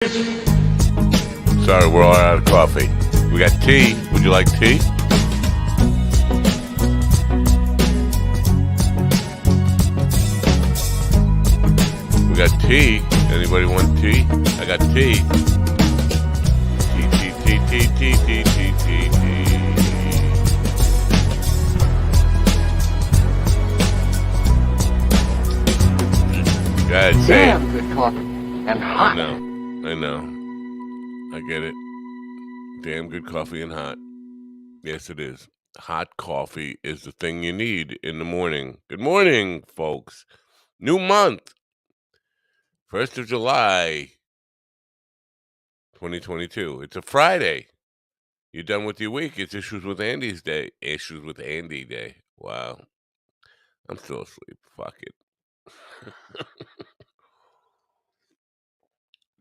Sorry, we're all out of coffee. We got tea. Would you like tea? We got tea. Anybody want tea? I got tea. Tea. God, damn good coffee and hot. I know. I get it. Damn good coffee and hot. Yes, it is. Hot coffee is the thing you need in the morning. Good morning, folks. New month. 1st of July, 2022. It's a Friday. You're done with your week. It's Issues with Andy's Day. Issues with Andy Day. Wow. I'm still asleep. Fuck it.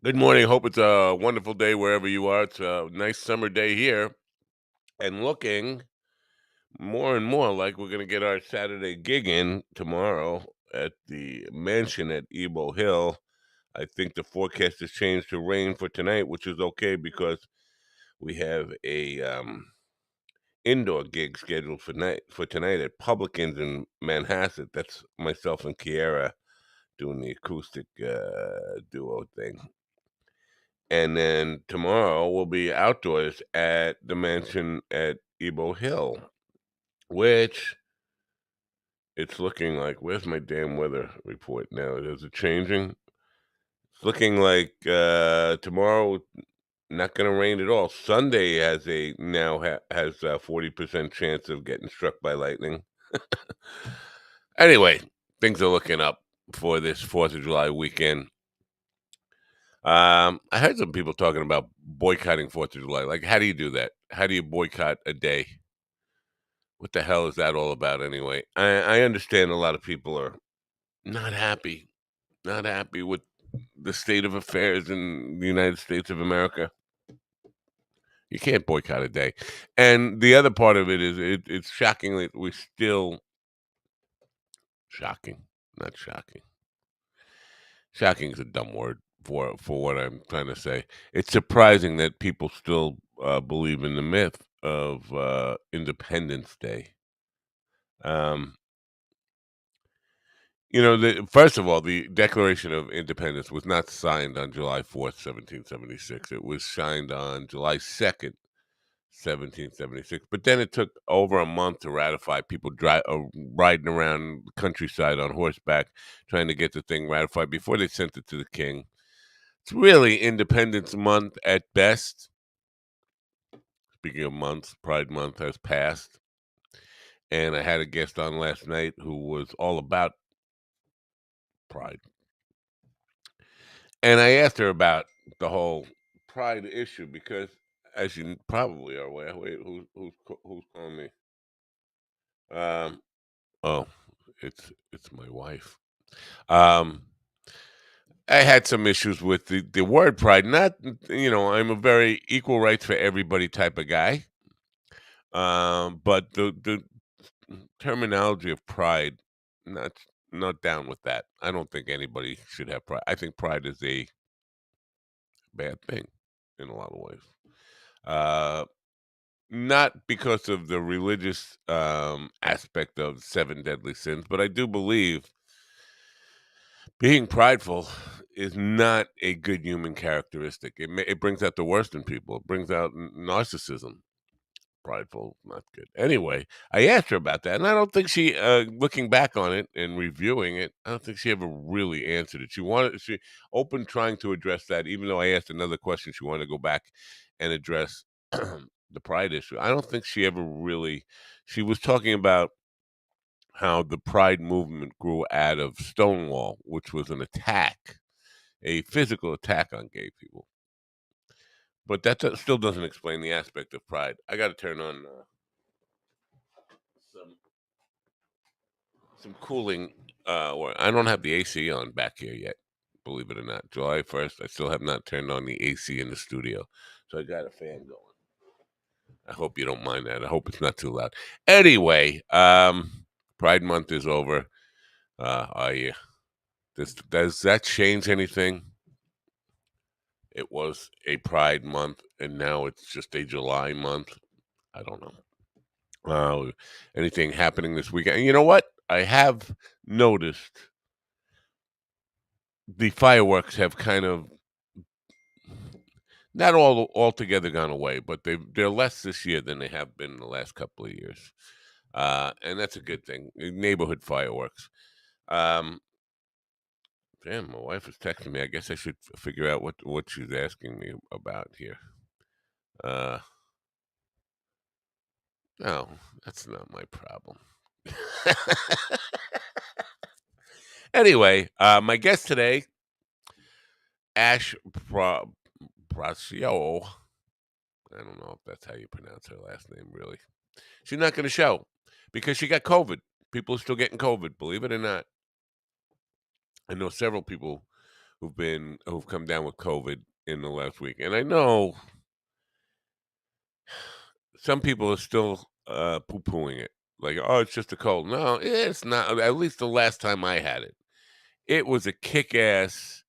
Good morning. Hope it's a wonderful day wherever you are. It's a nice summer day here. And looking more and more like we're going to get our Saturday gig in tomorrow at the mansion at Ebo Hill. I think the forecast has changed to rain for tonight, which is okay because we have a indoor gig scheduled for tonight at Publicans in Manhasset. That's myself and Kiera doing the acoustic duo thing. And then tomorrow we'll be outdoors at the mansion at Ebo Hill, which it's looking like, where's my damn weather report now? Is it changing? It's looking like tomorrow not going to rain at all. Sunday has a 40% chance of getting struck by lightning. Anyway, things are looking up for this 4th of July weekend. I heard some people talking about boycotting 4th of July. Like, how do you do that? How do you boycott a day? What the hell is that all about anyway? I understand a lot of people are not happy with the state of affairs in the United States of America. You can't boycott a day. And the other part of it is it's shockingly we're still shocking, not shocking. Shocking is a dumb word for what I'm trying to say. It's surprising that people still believe in the myth of Independence Day. First of all, the Declaration of Independence was not signed on July 4th, 1776. It was signed on July 2nd, 1776. But then it took over a month to ratify. People riding around the countryside on horseback trying to get the thing ratified before they sent it to the king. It's really Independence Month at best. Speaking of months, Pride Month has passed. And I had a guest on last night who was all about Pride. And I asked her about the whole Pride issue because, as you probably are aware, wait, who's calling me? Oh, it's my wife. Um, I had some issues with the word pride. Not, I'm a very equal rights for everybody type of guy. But the terminology of pride, not not down with that. I don't think anybody should have pride. I think pride is a bad thing in a lot of ways. Uh, Not because of the religious aspect of seven deadly sins, but I do believe being prideful is not a good human characteristic. It brings out the worst in people. It brings out narcissism. Prideful, not good. Anyway, I asked her about that, and I don't think she, looking back on it and reviewing it, I don't think she ever really answered it. She opened trying to address that, even though I asked another question. She wanted to go back and address the pride issue. I don't think she ever really. She was talking about how the pride movement grew out of Stonewall, which was an attack, a physical attack on gay people. But that still doesn't explain the aspect of pride. I got to turn on some cooling. I don't have the AC on back here yet. Believe it or not, July 1st, I still have not turned on the AC in the studio, so I got a fan going. I hope you don't mind that. I hope it's not too loud. Anyway, Pride Month is over. Are you? Does that change anything? it was a Pride month, and now it's just a July month. I don't know. Anything happening this weekend? You know what? I have noticed the fireworks have kind of not all altogether gone away, but they're less this year than they have been in the last couple of years, and that's a good thing. Neighborhood fireworks. Um, Damn, my wife is texting me. I guess I should figure out what she's asking me about here. Uh, no, that's not my problem. Anyway, my guest today, Ash Bracio. I don't know if that's how you pronounce her last name, really. She's not going to show because she got COVID. People are still getting COVID, believe it or not. I know several people who've come down with COVID in the last week, and I know some people are still poo-pooing it, like, "Oh, it's just a cold." No, it's not. At least the last time I had it, it was a kick-ass.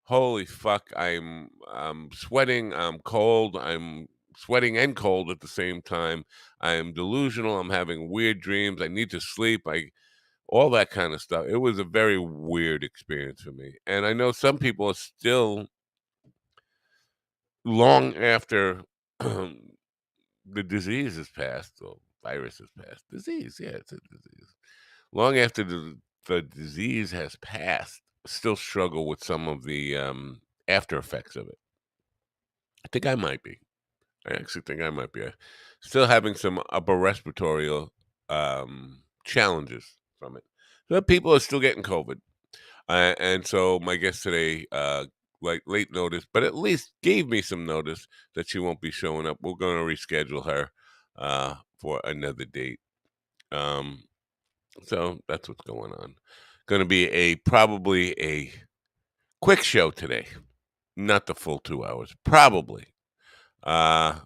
Holy fuck! I'm sweating. I'm cold. I'm sweating and cold at the same time. I am delusional. I'm having weird dreams. I need to sleep. I all that kind of stuff. It was a very weird experience for me, and I know some people are still long after the disease has passed or virus has passed. Disease, yeah, it's a disease. Long after the disease has passed, still struggle with some of the after effects of it. I think I might be. I actually think I might be. Still having some upper respiratory challenges from it. So people are still getting COVID. And so my guest today, like late notice, but at least gave me some notice that she won't be showing up. We're going to reschedule her for another date. Um, so that's what's going on. Going to be a probably a quick show today, not the full 2 hours, probably. Uh,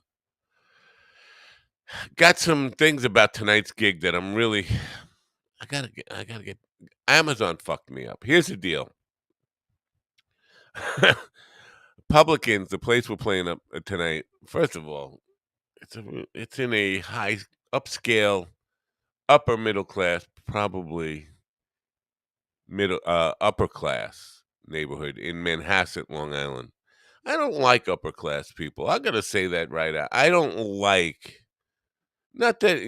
got some things about tonight's gig that I'm really. I gotta get. Amazon fucked me up. Here's the deal. Publicans, the place we're playing up tonight. First of all, it's in a high upscale, upper middle class, probably middle upper class neighborhood in Manhasset, Long Island. I don't like upper class people. I gotta say that right out. I don't like. Not that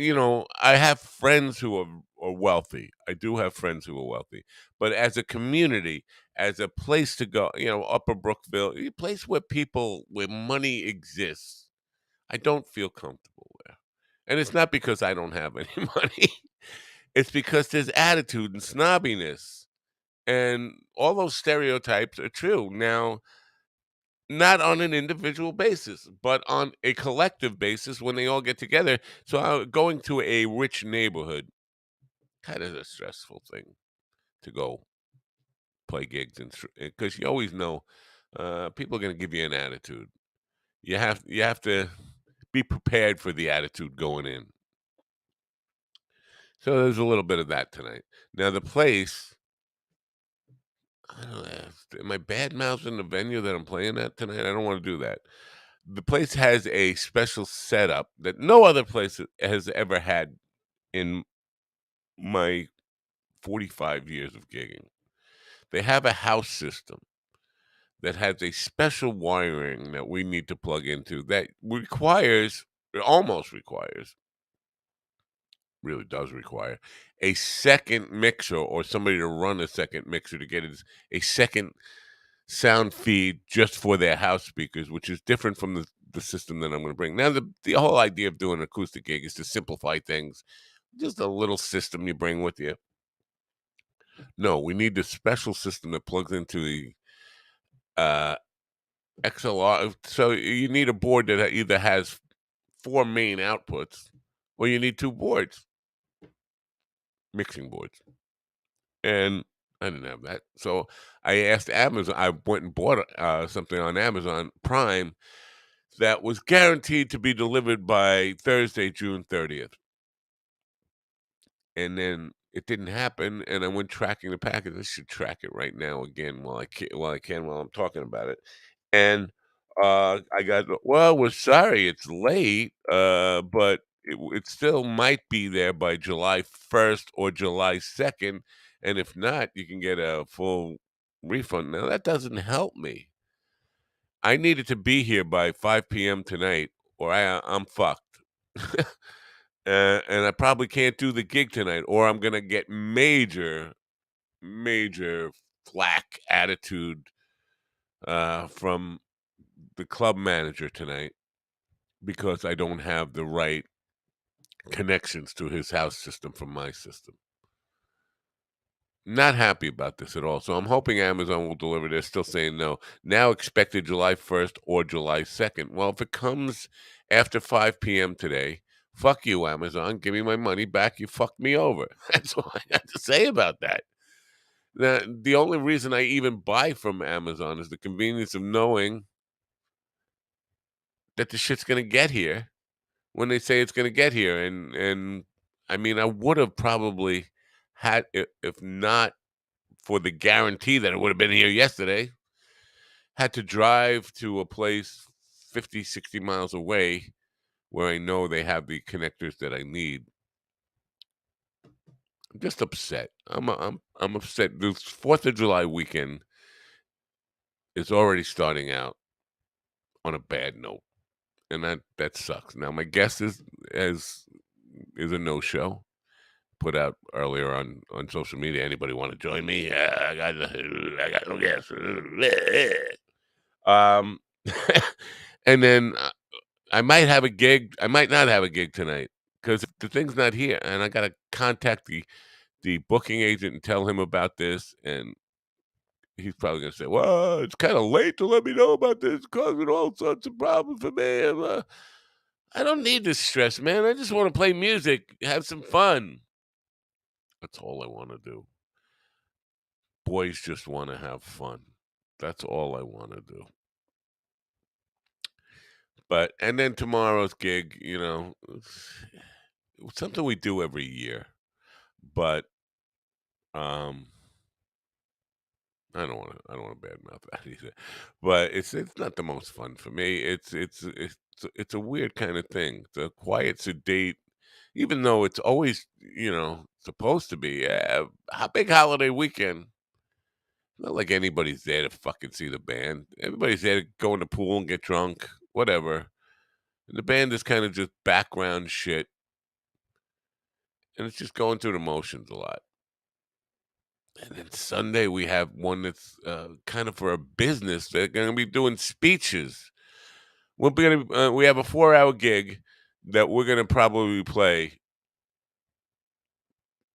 I have friends who are wealthy. I do have friends who are wealthy, but as a community, as a place to go, Upper Brookville, a place where money exists, I don't feel comfortable there. And it's not because I don't have any money. It's because there's attitude and snobbiness. And all those stereotypes are true. Now, not on an individual basis, but on a collective basis when they all get together. So going to a rich neighborhood kind of a stressful thing to go play gigs and because you always know people are going to give you an attitude. You have to be prepared for the attitude going in. So there's a little bit of that tonight. Now the place, I don't know, am I bad mouthing the venue that I'm playing at tonight? I don't want to do that. The place has a special setup that no other place has ever had in my 45 years of gigging. They have a house system that has a special wiring that we need to plug into that requires, it almost requires, really does require a second mixer or somebody to run a second mixer to get a second sound feed just for their house speakers, which is different from the system that I'm going to bring. Now, the whole idea of doing an acoustic gig is to simplify things. Just a little system you bring with you. No, we need this special system that plugs into the uh, XLR. So you need a board that either has four main outputs, or you need two boards, mixing boards. And I didn't have that, so I asked Amazon. I went and bought something on Amazon Prime that was guaranteed to be delivered by Thursday, June 30th. And then it didn't happen, and I went tracking the package. I should track it right now again while I can while I'm talking about it. And, I got, "Well, we're sorry it's late, but it still might be there by July 1st or July 2nd, and if not, you can get a full refund." Now that doesn't help me. I needed to be here by 5 p.m. tonight, or I'm fucked. And I probably can't do the gig tonight, or I'm gonna get major, major flack attitude, from the club manager tonight because I don't have the right connections to his house system from my system. Not happy about this at all. So I'm hoping Amazon will deliver. They're still saying no. Now expected July 1st or July 2nd. Well, if it comes after 5 p.m. today, fuck you, Amazon. Give me my money back. You fucked me over. That's all I got to say about that. The only reason I even buy from Amazon is the convenience of knowing that the shit's gonna get here when they say it's gonna get here. And I mean, I would have probably had, if not for the guarantee that it would have been here yesterday, had to drive to a place 50, 60 miles away where I know they have the connectors that I need. I'm just upset. I'm upset. The 4th of July weekend is already starting out on a bad note, and that sucks. Now my guest is is a no show. Put out earlier on social media. Anybody want to join me? I got no guess. Um, and then I might have a gig. I might not have a gig tonight because the thing's not here, and I gotta contact the booking agent and tell him about this. And he's probably gonna say, "Well, it's kind of late to let me know about this, causing all sorts of problems for me." I don't need this stress, man. I just want to play music, have some fun. That's all I want to do. Boys just want to have fun. That's all I want to do. But and then tomorrow's gig, it's something we do every year. But um I don't want to badmouth that either. But it's not the most fun for me. It's a weird kind of thing. The quiet sedate, even though it's always, supposed to be a big holiday weekend. Not like anybody's there to fucking see the band. Everybody's there to go in the pool and get drunk, whatever. And the band is kind of just background shit, and it's just going through the motions a lot. And then Sunday we have one that's kind of for a business. They're going to be doing speeches. We have a 4 hour gig that we're going to probably play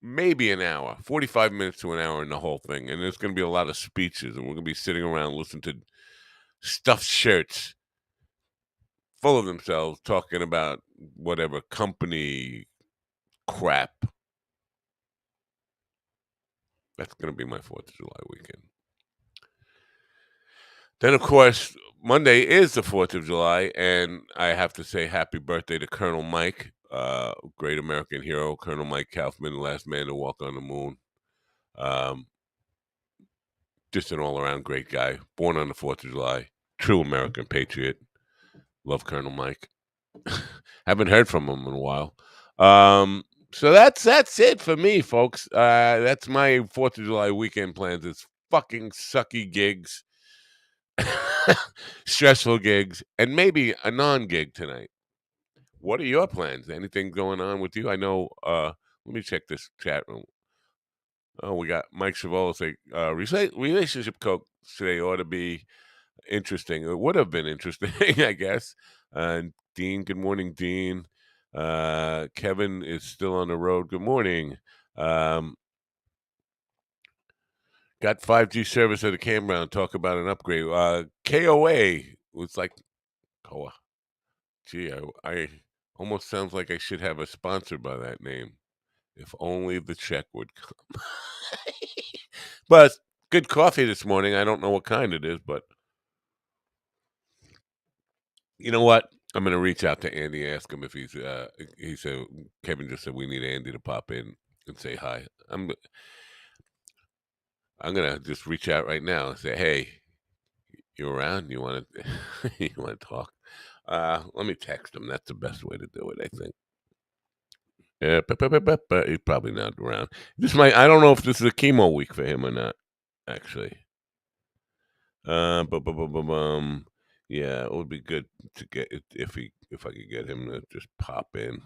maybe an hour, 45 minutes to an hour in the whole thing. And there's going to be a lot of speeches, and we're going to be sitting around listening to stuffed shirts full of themselves talking about whatever company crap. That's going to be my 4th of July weekend. Then, of course, Monday is the 4th of July, and I have to say happy birthday to Colonel Mike, great American hero, Colonel Mike Kaufman, the last man to walk on the moon. Um, just an all around great guy, born on the 4th of July, true American patriot. Love Colonel Mike. Haven't heard from him in a while. So that's it for me, folks. That's my 4th of July weekend plans. It's fucking sucky gigs, stressful gigs, and maybe a non-gig tonight. What are your plans? Anything going on with you? I know. Let me check this chat room. Oh, we got Mike Chevolo say relationship coach today ought to be interesting. It would have been interesting, I guess. Dean, good morning, Dean. Kevin is still on the road. Good morning. Um, got 5G service at a campground. Talk about an upgrade. KOA was like Koa. Gee, I almost sounds like I should have a sponsor by that name. If only the check would come. But good coffee this morning. I don't know what kind it is, but you know what? I'm gonna reach out to Andy, ask him if he said Kevin just said we need Andy to pop in and say hi. I'm gonna just reach out right now and say, hey, You around? You wanna you wanna talk? Let me text him. That's the best way to do it, I think. Yeah, he's probably not around. This might I don't know if this is a chemo week for him or not, actually. Yeah, it would be good to get it if I could get him to just pop in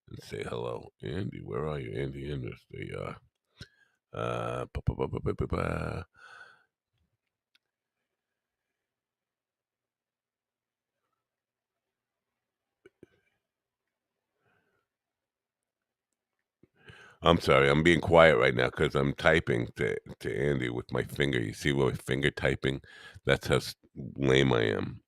and say hello. Andy, where are you? Andy Anders, there you are. Ba, ba, ba, ba, ba, ba, ba. I'm sorry, I'm being quiet right now because I'm typing to Andy with my finger. You see my finger typing? That's how lame I am.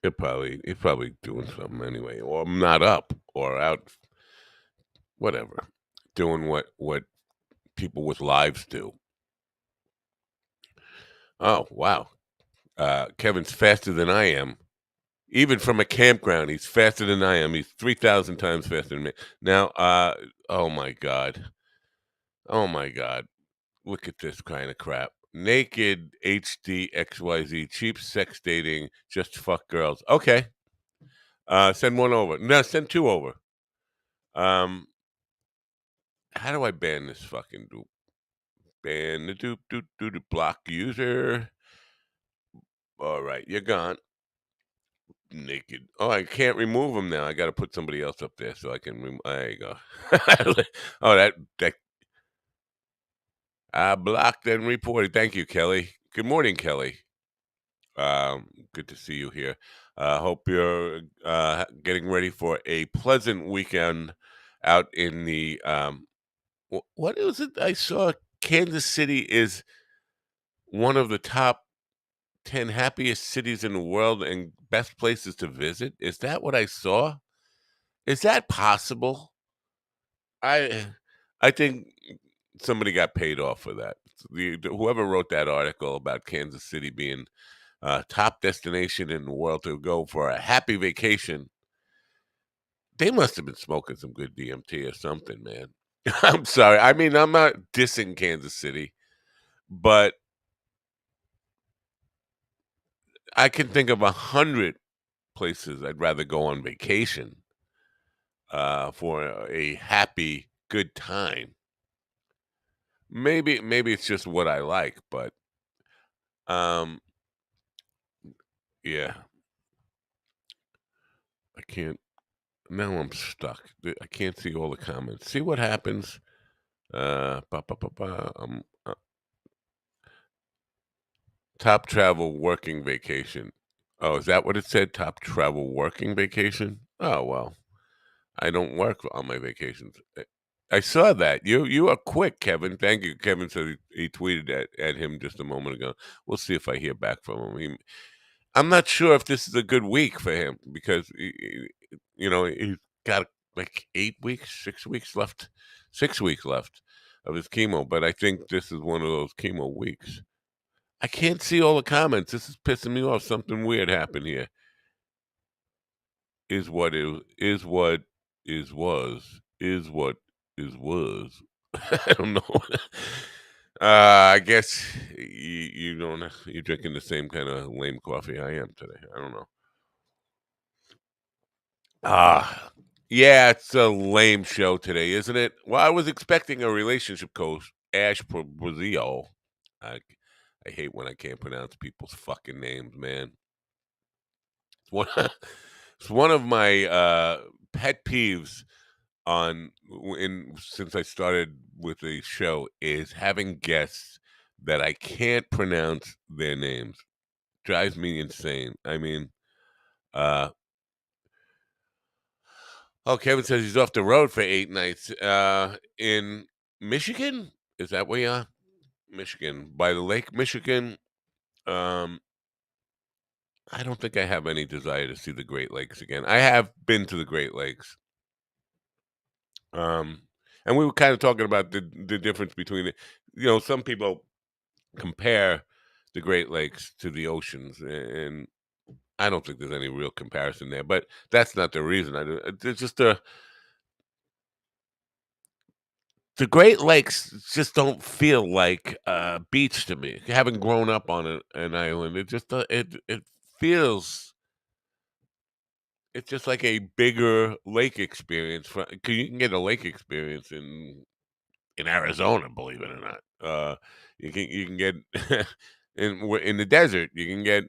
He's probably doing something anyway, or I'm not up or out, whatever, doing what people with lives do. Oh wow, Kevin's faster than I am. Even from a campground, he's faster than I am. He's 3,000 times faster than me. Now, oh my god, oh my god. Look at this kind of crap. Naked HD XYZ, cheap sex dating, just fuck girls. Okay. Send one over. No, send two over. Um, how do I ban this fucking dupe? Ban the dupe, block user. All right, you're gone. Naked. Oh, I can't remove them now. I got to put somebody else up there so I can. There you go. Oh, that I blocked and reported. Thank you, Kelly. Good morning, Kelly. Good to see you here. Hope you're getting ready for a pleasant weekend out in the. What is it? I saw Kansas City is one of the top 10 happiest cities in the world and best places to visit. Is that what I saw? Is that possible? I I think somebody got paid off for that. Whoever wrote that article about Kansas City being top destination in the world to go for a happy vacation. They must have been smoking some good DMT or something, man. I'm sorry. I mean, I'm not dissing Kansas City, but I can think of 100 places I'd rather go on vacation for a happy, good time. Maybe it's just what I like, but um, yeah, I can't. Now I'm stuck. I can't see all the comments. See what happens. Ba, ba, ba, ba, top travel working vacation. Oh, is that what it said? Top travel working vacation? Oh, well, I don't work on my vacations. I saw that. You are quick, Kevin. Thank you. Kevin said he tweeted at him just a moment ago. We'll see if I hear back from him. I'm not sure if this is a good week for him because he's got like 8 weeks, 6 weeks left, 6 weeks left of his chemo. But I think this is one of those chemo weeks. I can't see all the comments. This is pissing me off. Something weird happened here. Is what is is what is was. I don't know. I guess you don't. You're drinking the same kind of lame coffee I am today. I don't know. Yeah, it's a lame show today, isn't it? Well, I was expecting a relationship coach, Ash Brazil. I I hate when I can't pronounce people's fucking names, man. It's one it's one of my, pet peeves on in since I started with the show is having guests that I can't pronounce their names. Drives me insane. I mean, uh oh, Kevin says he's off the road for 8 nights, in Michigan? Is that where you are? Michigan, by the Lake Michigan. Um, I don't think I have any desire to see the Great Lakes again. I have been to the Great Lakes. Um, and we were kind of talking about the difference between it. Some people compare the Great Lakes to the oceans, and I don't think there's any real comparison there. But that's not the reason. It's just the Great Lakes just don't feel like a beach to me. Having grown up on an island, it just it feels it's just like a bigger lake experience. 'Cause you can get a lake experience in Arizona, believe it or not. You can get in the desert. You can get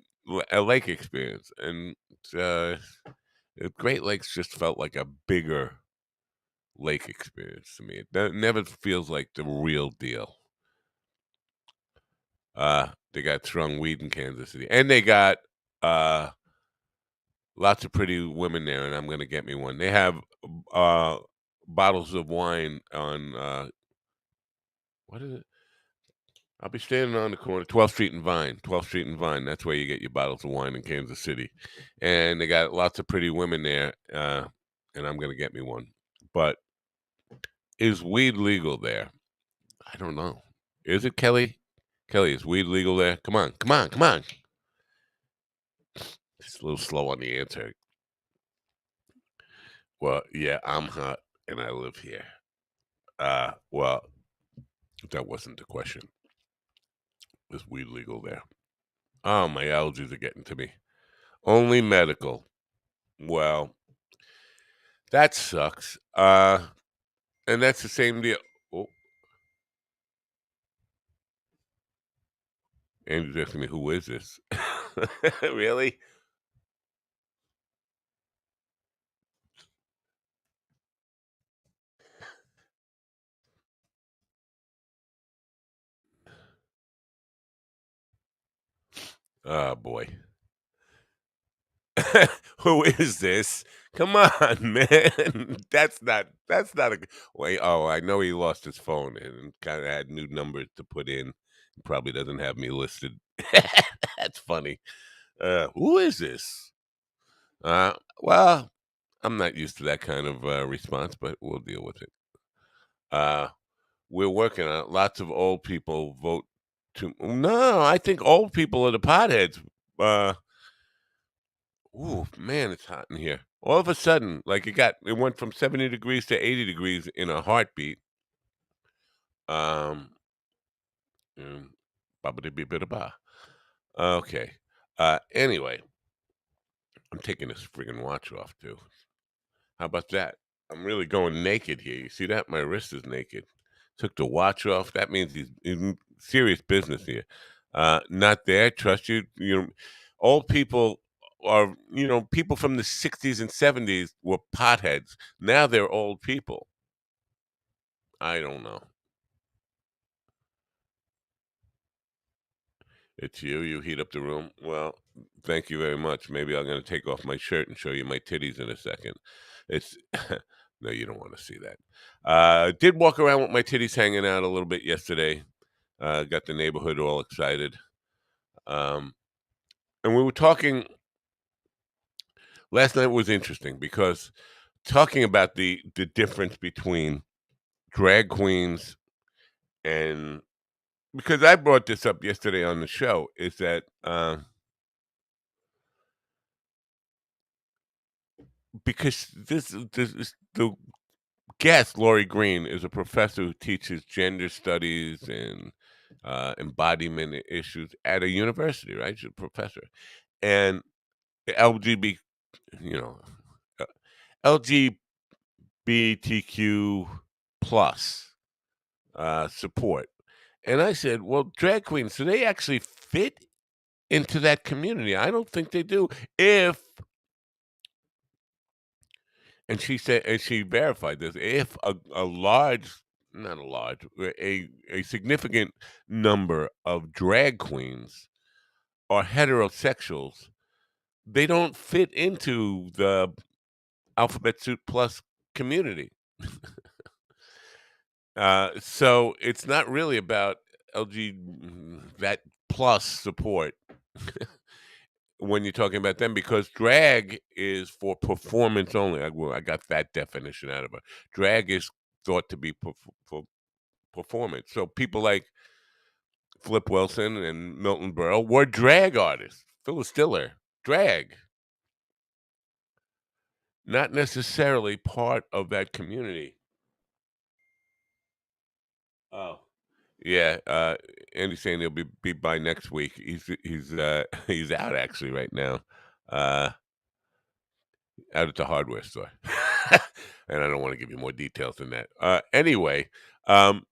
a lake experience, and uh, the Great Lakes just felt like a bigger lake experience to me. It never feels like the real deal. They got strong weed in Kansas City, and they got uh, lots of pretty women there, and I'm gonna get me one. They have uh, bottles of wine on what is it? I'll be standing on the corner, 12th Street and Vine, 12th Street and Vine. That's where you get your bottles of wine in Kansas City, and they got lots of pretty women there. And I'm gonna get me one. But is weed legal there? I don't know. Is it, Kelly? Kelly, is weed legal there? Come on, come on, come on. Just a little slow on the answer. Well, yeah, I'm hot and I live here. Well, that wasn't the question. Is weed legal there? Oh, my allergies are getting to me. Only medical. Well, that sucks. And that's the same deal. Oh, Andrew's asking me, who is this? Really? Oh boy. Who is this? Come on, man. That's not a wait. Oh, I know he lost his phone and kind of had new numbers to put in. He probably doesn't have me listed. That's funny. Who is this? Well, I'm not used to that kind of response, but we'll deal with it. Uh, we're working on it. Lots of old people vote to. No, I think old people are the potheads. Uh, Ooh, man, it's hot in here. All of a sudden, like it went from 70 degrees to 80 degrees in a heartbeat. Um, mm, ba-ba-da-bee-ba-da-ba. Okay. Anyway, I'm taking this friggin' watch off too. How about that? I'm really going naked here. You see that? My wrist is naked. Took the watch off. That means he's in serious business here. Not there. Trust you. You know, old people are, people from the 60s and 70s were potheads. Now they're old people. I don't know. It's you. You heat up the room. Well, thank you very much. Maybe I'm going to take off my shirt and show you my titties in a second. It's no, you don't want to see that. Did walk around with my titties hanging out a little bit yesterday. Got the neighborhood all excited. Um, and we were talking last night was interesting because talking about the difference between drag queens and because I brought this up yesterday on the show is that because this is the guest Lori Green is a professor who teaches gender studies and embodiment issues at a university, right? She's a professor, and LGBT, you know, uh, LGBTQ plus support. And I said, well, drag queens, do they actually fit into that community? I don't think they do. If And she said, and she verified this, if a large, not a large, a significant number of drag queens are heterosexuals, they don't fit into the Alphabet Soup Plus community. So it's not really about LG that plus support when you're talking about them because drag is for performance only. I got that definition out of it. Drag is thought to be for performance. So people like Flip Wilson and Milton Berle were drag artists. Phyllis Diller, drag, not necessarily part of that community. Oh, yeah. Andy's saying he'll be by next week. He's he's out actually right now. Uh, Out at the hardware store. And I don't want to give you more details than that. Anyway, um,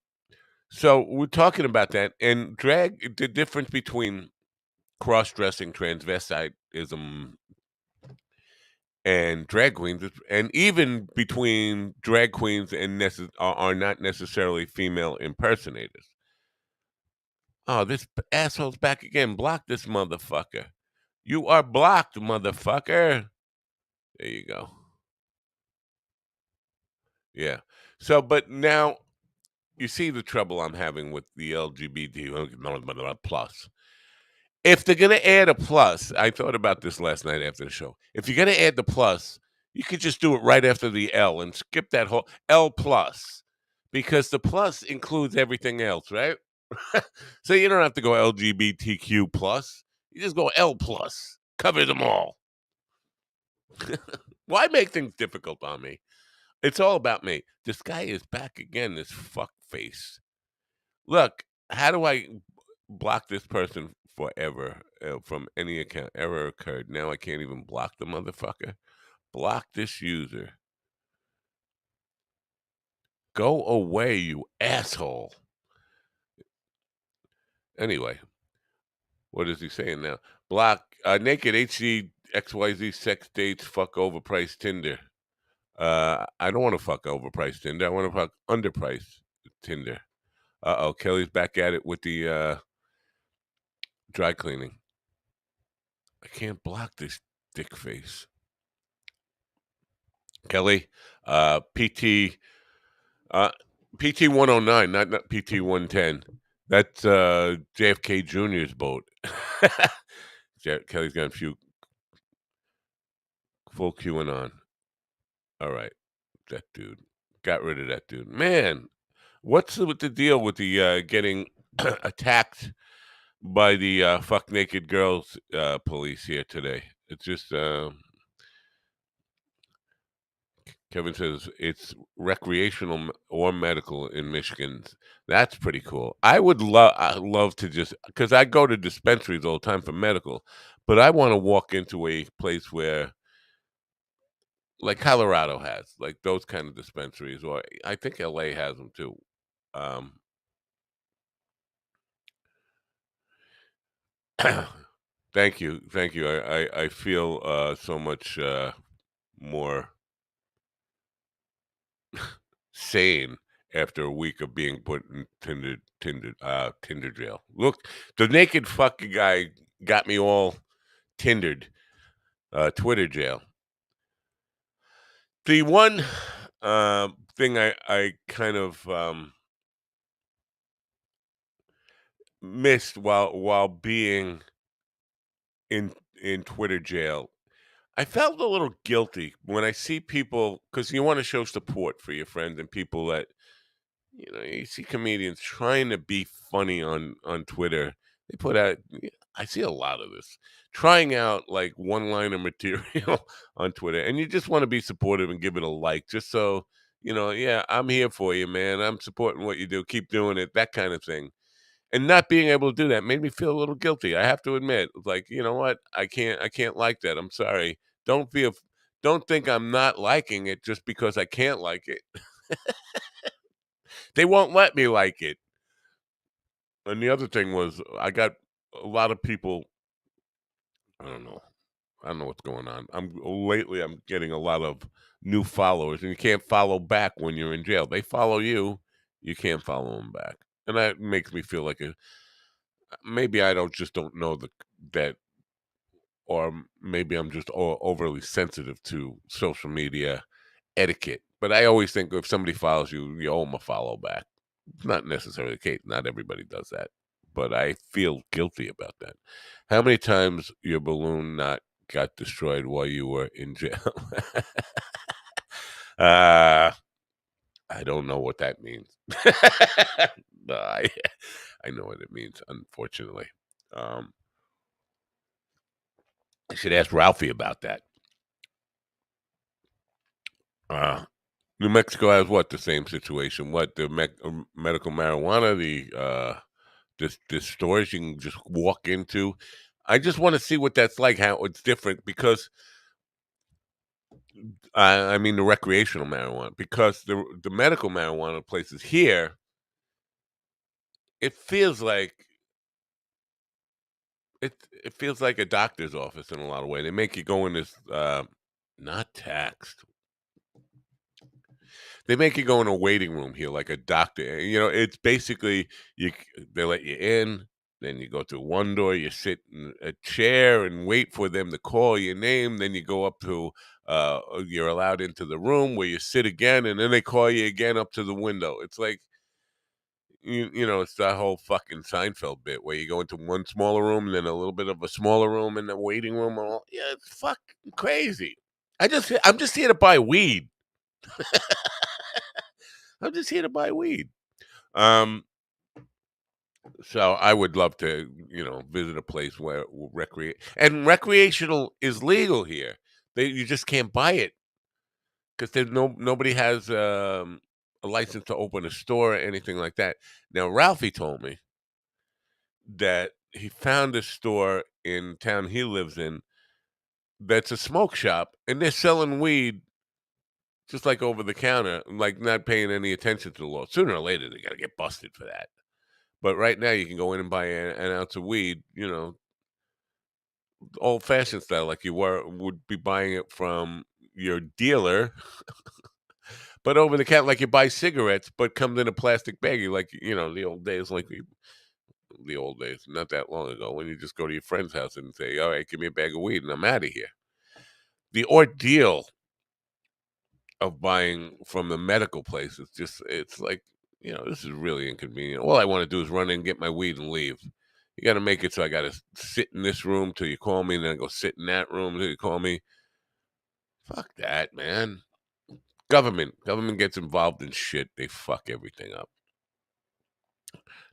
so we're talking about that and drag the difference between cross-dressing, transvestitism, and drag queens, and even between drag queens and are not necessarily female impersonators. Oh, this asshole's back again. Block this motherfucker. You are blocked, motherfucker. There you go. Yeah. So, but now you see the trouble I'm having with the LGBT plus. If they're gonna add a plus, I thought about this last night after the show. If you're gonna add the plus, you could just do it right after the L and skip that whole L plus, because the plus includes everything else, right? So you don't have to go LGBTQ plus. You just go L plus. Cover them all. Why make things difficult on me? It's all about me. This guy is back again. This fuck face. Look, how do I block this person forever from any account ever occurred? Now I can't even block the motherfucker. Block this user. Go away, you asshole. Anyway, what is he saying now? Block naked HD XYZ sex dates, fuck overpriced Tinder. I don't want to fuck overpriced Tinder. I want to fuck underpriced Tinder. Uh-oh, Kelly's back at it with the dry cleaning. I can't block this dick face. Kelly, PT, uh, PT 109, not PT 110. That's JFK Jr.'s boat. Kelly's got a few full QAnon. All right, that dude. Got rid of that dude. Man, with the deal with the getting attacked by the fuck naked girls police here today? It's just Kevin says it's recreational or medical in Michigan. That's pretty cool. I love to just because I go to dispensaries all the time for medical, but I want to walk into a place where like Colorado has like those kind of dispensaries, or I think LA has them too. Um, thank you. I feel so much more sane after a week of being put in Tinder jail. Look, the naked fucking guy got me all Tindered, Twitter jail. The one thing I kind of missed while being in Twitter jail, I felt a little guilty when I see people because you want to show support for your friends and people that you see comedians trying to be funny on Twitter. They put out I see a lot of this. Trying out like one-liner material on Twitter, and you just want to be supportive and give it a like just so, yeah, I'm here for you, man. I'm supporting what you do. Keep doing it. That kind of thing. And not being able to do that made me feel a little guilty. I have to admit. Like, you know what? I can't like that. I'm sorry. Don't think I'm not liking it just because I can't like it. They won't let me like it. And the other thing was I got a lot of people. I don't know. I don't know what's going on. I'm getting a lot of new followers, and you can't follow back when you're in jail. They follow you, you can't follow them back, and that makes me feel like maybe I don't know that, or maybe I'm just overly sensitive to social media etiquette. But I always think if somebody follows you, you owe them a follow back. It's not necessarily the case. Not everybody does that, but I feel guilty about that. How many times your balloon not got destroyed while you were in jail? uh, I don't know what that means. No, I know what it means. Unfortunately, um, I should ask Ralphie about that. Uh, New Mexico has what? The same situation. What the medical marijuana, this stores you can just walk into. I just want to see what that's like. How it's different because I mean the recreational marijuana because the medical marijuana places here, it feels like it feels like a doctor's office in a lot of way. They make you go in this not taxed. They make you go in a waiting room here like a doctor. You know, it's basically they let you in, then you go through one door, you sit in a chair and wait for them to call your name, then you go up to you're allowed into the room where you sit again, and then they call you again up to the window. It's like you know, it's that whole fucking Seinfeld bit where you go into one smaller room, and then a little bit of a smaller room, and the waiting room. All yeah, it's fucking crazy. I'm just here to buy weed. I'm just here to buy weed. Um, so I would love to, you know, visit a place where recreational is legal here. You just can't buy it because there's nobody has a license to open a store or anything like that. Now Ralphie told me that he found a store in town he lives in that's a smoke shop, and they're selling weed just like over the counter, like not paying any attention to the law. Sooner or later, they got to get busted for that. But right now, you can go in and buy an ounce of weed, you know, old fashioned style, like would be buying it from your dealer, but over the counter, like you buy cigarettes, but comes in a plastic baggie, like you know the old days, the old days, not that long ago, when you just go to your friend's house and say, "All right, give me a bag of weed," and I'm out of here. The ordeal of buying from the medical place is it's like, you know, this is really inconvenient. All I want to do is run in, get my weed, and leave. You got to make it so I got to sit in this room till you call me, and then go sit in that room till you call me. Fuck that, man. Government gets involved in shit. They fuck everything up.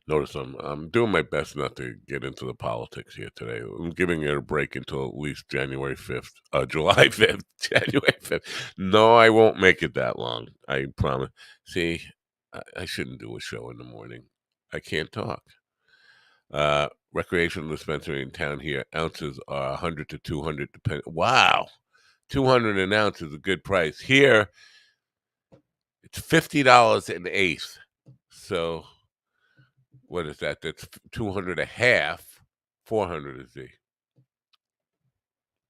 Notice I'm doing my best not to get into the politics here today. I'm giving it a break until at least January 5th, July 5th, January 5th. No, I won't make it that long. I promise. See, I shouldn't do a show in the morning. I can't talk. Recreational dispensary in town here. Ounces are 100 to 200 depend. Wow, 200 an ounce is a good price. Here, it's $50 an eighth. So what is that? That's 200 a half. 400 is the,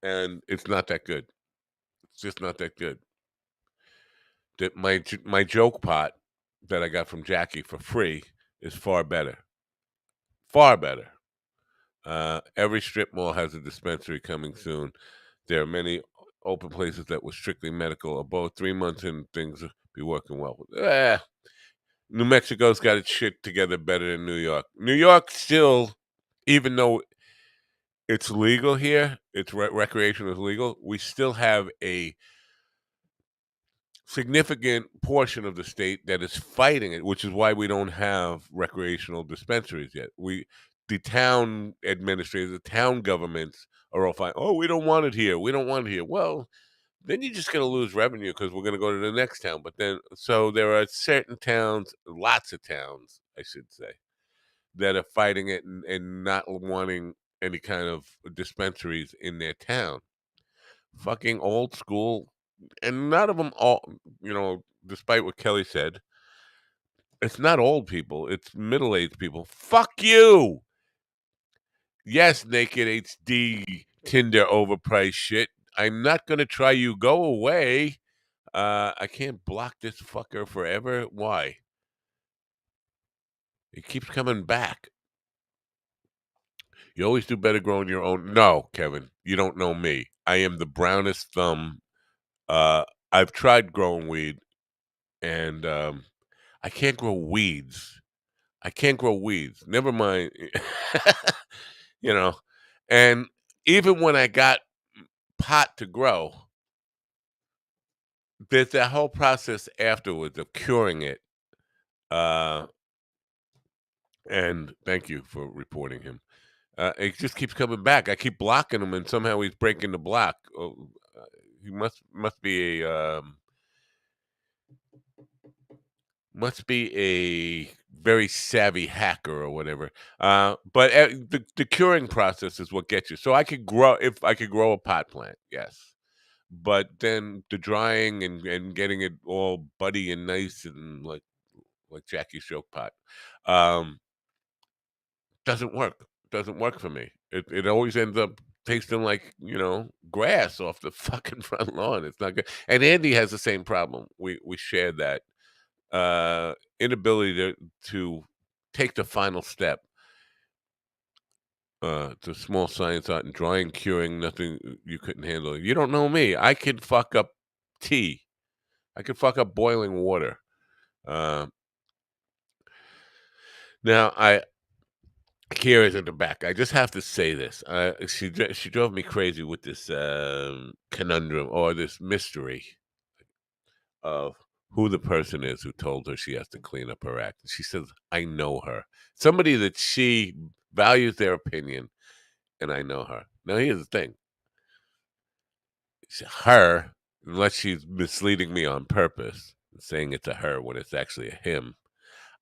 and it's not that good. It's just not that good. My joke pot that I got from Jackie for free is far better. Far better. Every strip mall has a dispensary coming soon. There are many open places that were strictly medical. About 3 months in, things will be working well. New Mexico's got its shit together better than New York. New York still, even though it's legal here, it's recreation is legal, we still have a significant portion of the state that is fighting it, which is why we don't have recreational dispensaries yet. The town administrators, the town governments are all fine. Oh, we don't want it here. We don't want it here. Well, then you're just going to lose revenue because we're going to go to the next town. But then, so there are certain towns, lots of towns, I should say, that are fighting it and not wanting any kind of dispensaries in their town. Fucking old school, and none of them all, you know, despite what Kelly said, it's not old people, it's middle-aged people. Fuck you. Yes, naked HD Tinder overpriced shit. I'm not gonna try you. Go away. I can't block this fucker forever. Why? It keeps coming back. You always do better growing your own. No, Kevin, you don't know me. I am the brownest thumb. Uh, I've tried growing weed, and I can't grow weeds. I can't grow weeds. Never mind, you know. And even when I got pot to grow, there's that whole process afterwards of curing it. Uh, and thank you for reporting him. It just keeps coming back. I keep blocking him, and somehow he's breaking the block. Oh, he must be a Must be a very savvy hacker or whatever. But the curing process is what gets you. So I could grow if I could grow a pot plant, yes. But then the drying and getting it all buddy and nice and like Jackie's joke pot, um, doesn't work. Doesn't work for me. It always ends up tasting like, grass off the fucking front lawn. It's not good. And Andy has the same problem. We share that inability to take the final step. The small science art and drawing, curing, nothing you couldn't handle. You don't know me. I could fuck up tea. I could fuck up boiling water. Uh, now Kira's in the back. I just have to say this. She drove me crazy with this conundrum or this mystery of who the person is who told her she has to clean up her act. She says, "I know her." Somebody that she values their opinion, and I know her. Now here's the thing: her, unless she's misleading me on purpose, saying it's a her when it's actually a him.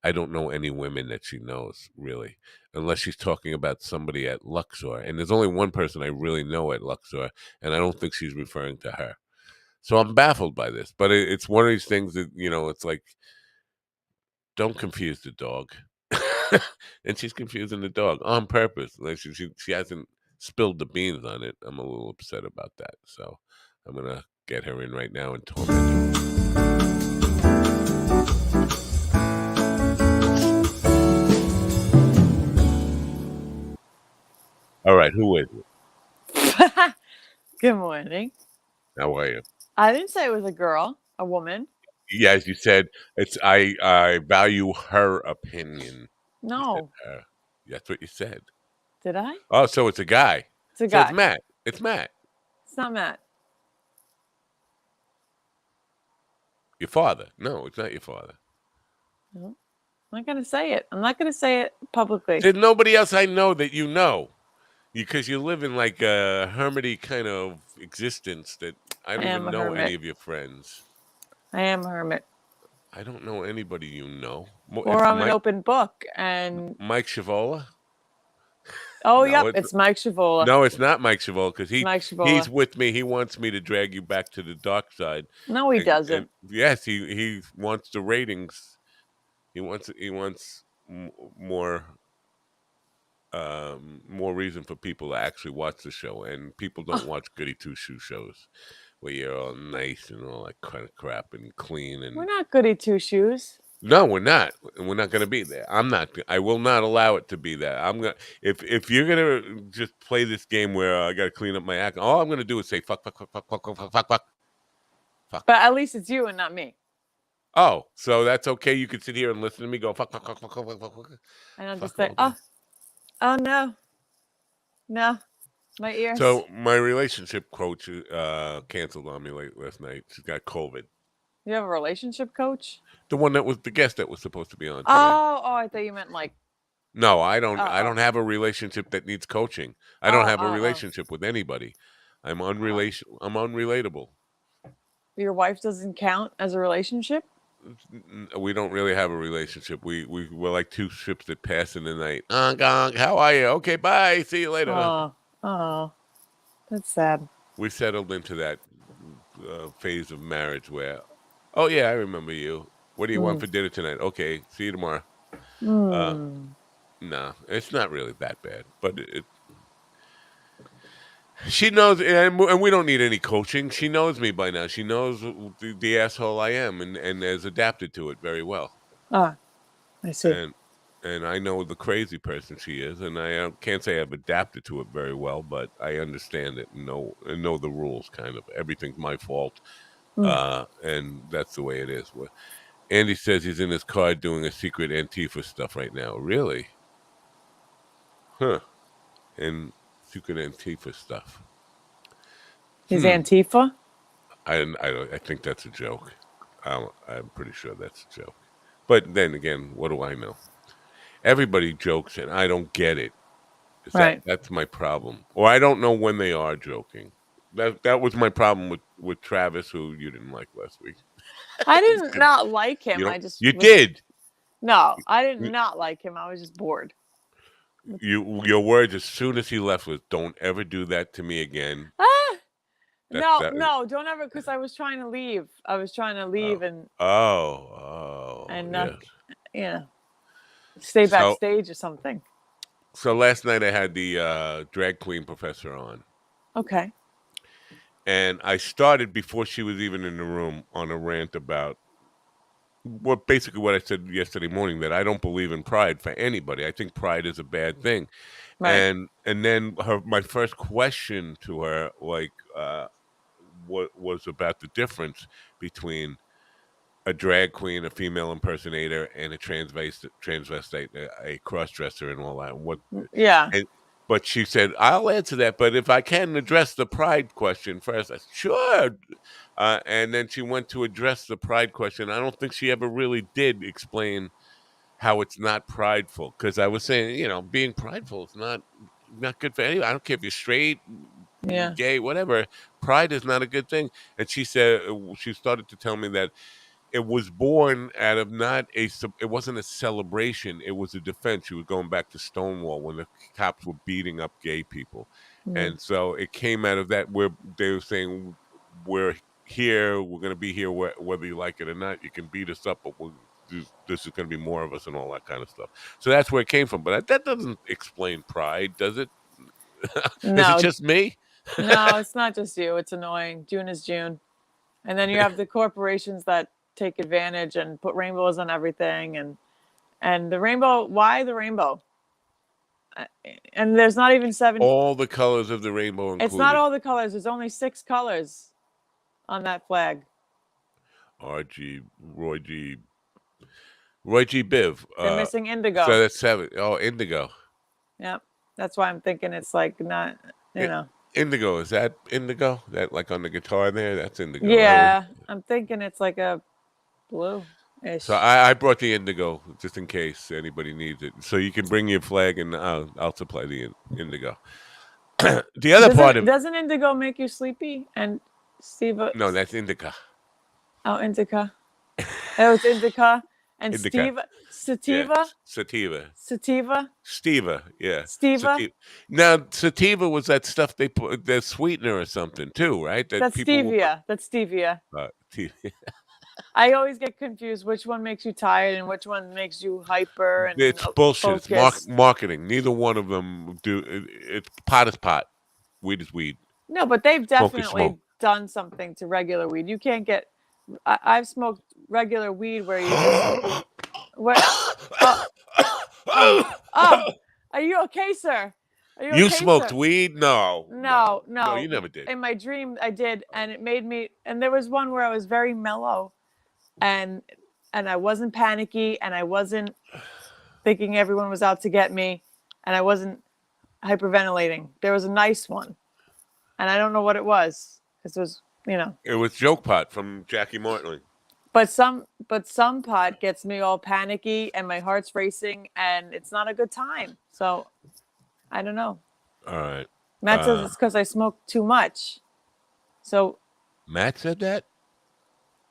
I don't know any women that she knows really, unless she's talking about somebody at Luxor. And there's only one person I really know at Luxor, and I don't think she's referring to her. So I'm baffled by this. But it's one of these things that it's like, don't confuse the dog. And she's confusing the dog on purpose. Like she hasn't spilled the beans on it. I'm a little upset about that. So I'm gonna get her in right now and torment her. All right, who is it? Good morning. How are you? I didn't say it was a girl, a woman. Yeah, as you said, it's I value her opinion. You said No, her. That's what you said. did I? Oh, so it's a guy. It's a So it's guy. Matt. It's Matt, It's not Matt. your father. No, it's not your father. No, I'm not gonna say it. I'm not gonna say it publicly. There's nobody else I know that you know. Because you live in like a hermity kind of existence that I I don't am even a know any hermit. of your friends. I am a hermit. I don't know anybody you know. Or If I'm an open book. And Mike Shavola? oh, No, yep, it's Mike Shavola. it's not Mike Shavola because It's Mike he's Shavola. with me. He wants me to drag you back to the dark side. No, he And doesn't. yes, he wants the ratings. He wants more more reason for people to actually watch the show, and people don't Oh, watch goody two shoe shows where you're all nice and all that kind of crap and clean we're and not goody two shoes. no, we're not. And we're not going to be there. I'm not. I will not allow it to be that. I'm gonna if you're gonna just play this game where I got to clean up my act, all I'm gonna do is say fuck, fuck, fuck, fuck, fuck, fuck, fuck, fuck, fuck, fuck. But at least it's you and not me. Oh, so that's okay. You can sit here and listen to me go fuck, fuck, fuck, fuck, fuck, fuck, fuck, fuck, And I'll just fuck say, all day. oh no, no, my ears. So my relationship coach canceled on me late last night. She's got COVID. You have a relationship coach? The one that was the guest that was supposed to be on today. Oh, I thought you meant like, No, oh, I oh, don't have a relationship that needs coaching. I don't oh, have a oh, oh, relationship with anybody. oh. I'm unrelatable. Your wife doesn't count as a relationship? We don't really have a relationship. We're like two ships that pass in the night. Gong, how are you? Okay, bye. See you later. Oh, oh, that's sad. We settled into that phase of marriage where, oh yeah, I remember you. What do you want Mm. for dinner tonight? Okay, see you tomorrow. Uh, Mm. no, it's not really that bad, but she knows, and we don't need any coaching. She knows me by now. She knows the asshole I am, and has adapted to it very well. Ah, I see. And I know the crazy person she is, and I can't say I've adapted to it very well, but I understand it and know the rules. Kind of everything's my fault, Mm. and that's the way it is. Andy says he's in his car doing a secret Antifa stuff right now. Really? Huh? And secret Antifa stuff. He's Hmm. Antifa? I think that's a joke. I'm pretty sure that's a joke. But then again, what do I know? Everybody jokes, and I don't get it. Right. That's my problem, or I don't know when they are joking. That was my problem with Travis, who you didn't like last week. I didn't not like You him. don't I just you was did. no. I did not like him. I was just bored. Your words as soon as he left was, "Don't ever do that to me again." Ah, That's no, that no, don't ever. Because I was trying to leave. I was trying to oh. leave and Oh, not, yes. you know, stay So backstage or something. last night I had the, drag queen professor on, Okay. and I started before she was even in the room on a rant about basically what I said yesterday morning, that I don't believe in pride for anybody. I think pride is a bad thing. Right. And then my first question to her, like, what was about the difference between a drag queen, a female impersonator, and a transvestite, a cross dresser, and all that. Yeah. And but she said, "I'll answer that, but if I can address the pride question first," I said, "Sure." And then she went to address the pride question. I don't think she ever really did explain how it's not prideful, because I was saying, being prideful is not good for anyone. I don't care if you're straight, Yeah. gay, whatever. Pride is not a good thing. And she said, she started to tell me that it was born out of not it wasn't a celebration, it was a defense. She was going back to Stonewall when the cops were beating up gay people. Mm. And so it came out of that, where they were saying, we're here, we're going to be here, whether you like it or not. You can beat us up, but this is going to be more of us, and all that kind of stuff. So that's where it came from. But that doesn't explain pride, does it? Is it No, just me? no, it's not just you. It's annoying. June is June. And then you have the corporations that take advantage and put rainbows on everything and the rainbow, why the rainbow? Uh, And there's not even seven. All the colors of the rainbow It's not included. all the colors. There's only 6 colors on that flag. RG, Roy G. Biv. They're missing So indigo. that's 7. Oh, indigo. Yep. That's why I'm thinking it's like not, you I- know. Indigo, is that indigo? That, like, on the guitar there? That's indigo. Yeah, I'm thinking it's like a blue So ish. I brought the indigo just in case anybody needs it. So you can bring your flag, and I'll supply the indigo. The other part of Doesn't indigo make you sleepy? And Steve, no, that's indica. oh, indica. Oh, it's indica. And Indica. Steve, Yeah. sativa, Sativa. sativa, Stiva, yeah. Stiva. Sativa. Now, sativa was that stuff they put, the sweetener or something too, right? That That's people will put. stevia. That's stevia. T- I always get confused which one makes you tired and which one makes you hyper and It's bullshit. It's focused. marketing. Neither one of them do. It's pot is pot, weed is weed, No, but they've smoke is smoke. definitely done something to regular weed. You can't get. I've smoked regular weed where you just what? Oh, oh, oh. Are you okay, sir? Are you You okay, smoked sir? weed? No, No, no, no. You no. never did. In my dream, I did, and it made me. And there was one where I was very mellow, and I wasn't panicky, and I wasn't thinking everyone was out to get me, and I wasn't hyperventilating. There was a nice one, and I don't know what it was because it was, It was joke pot from Jackie Martling. but some pot gets me all panicky, and my heart's racing, and it's not a good time. So I don't know. All right. Matt says it's because I smoke too much. So Matt said that.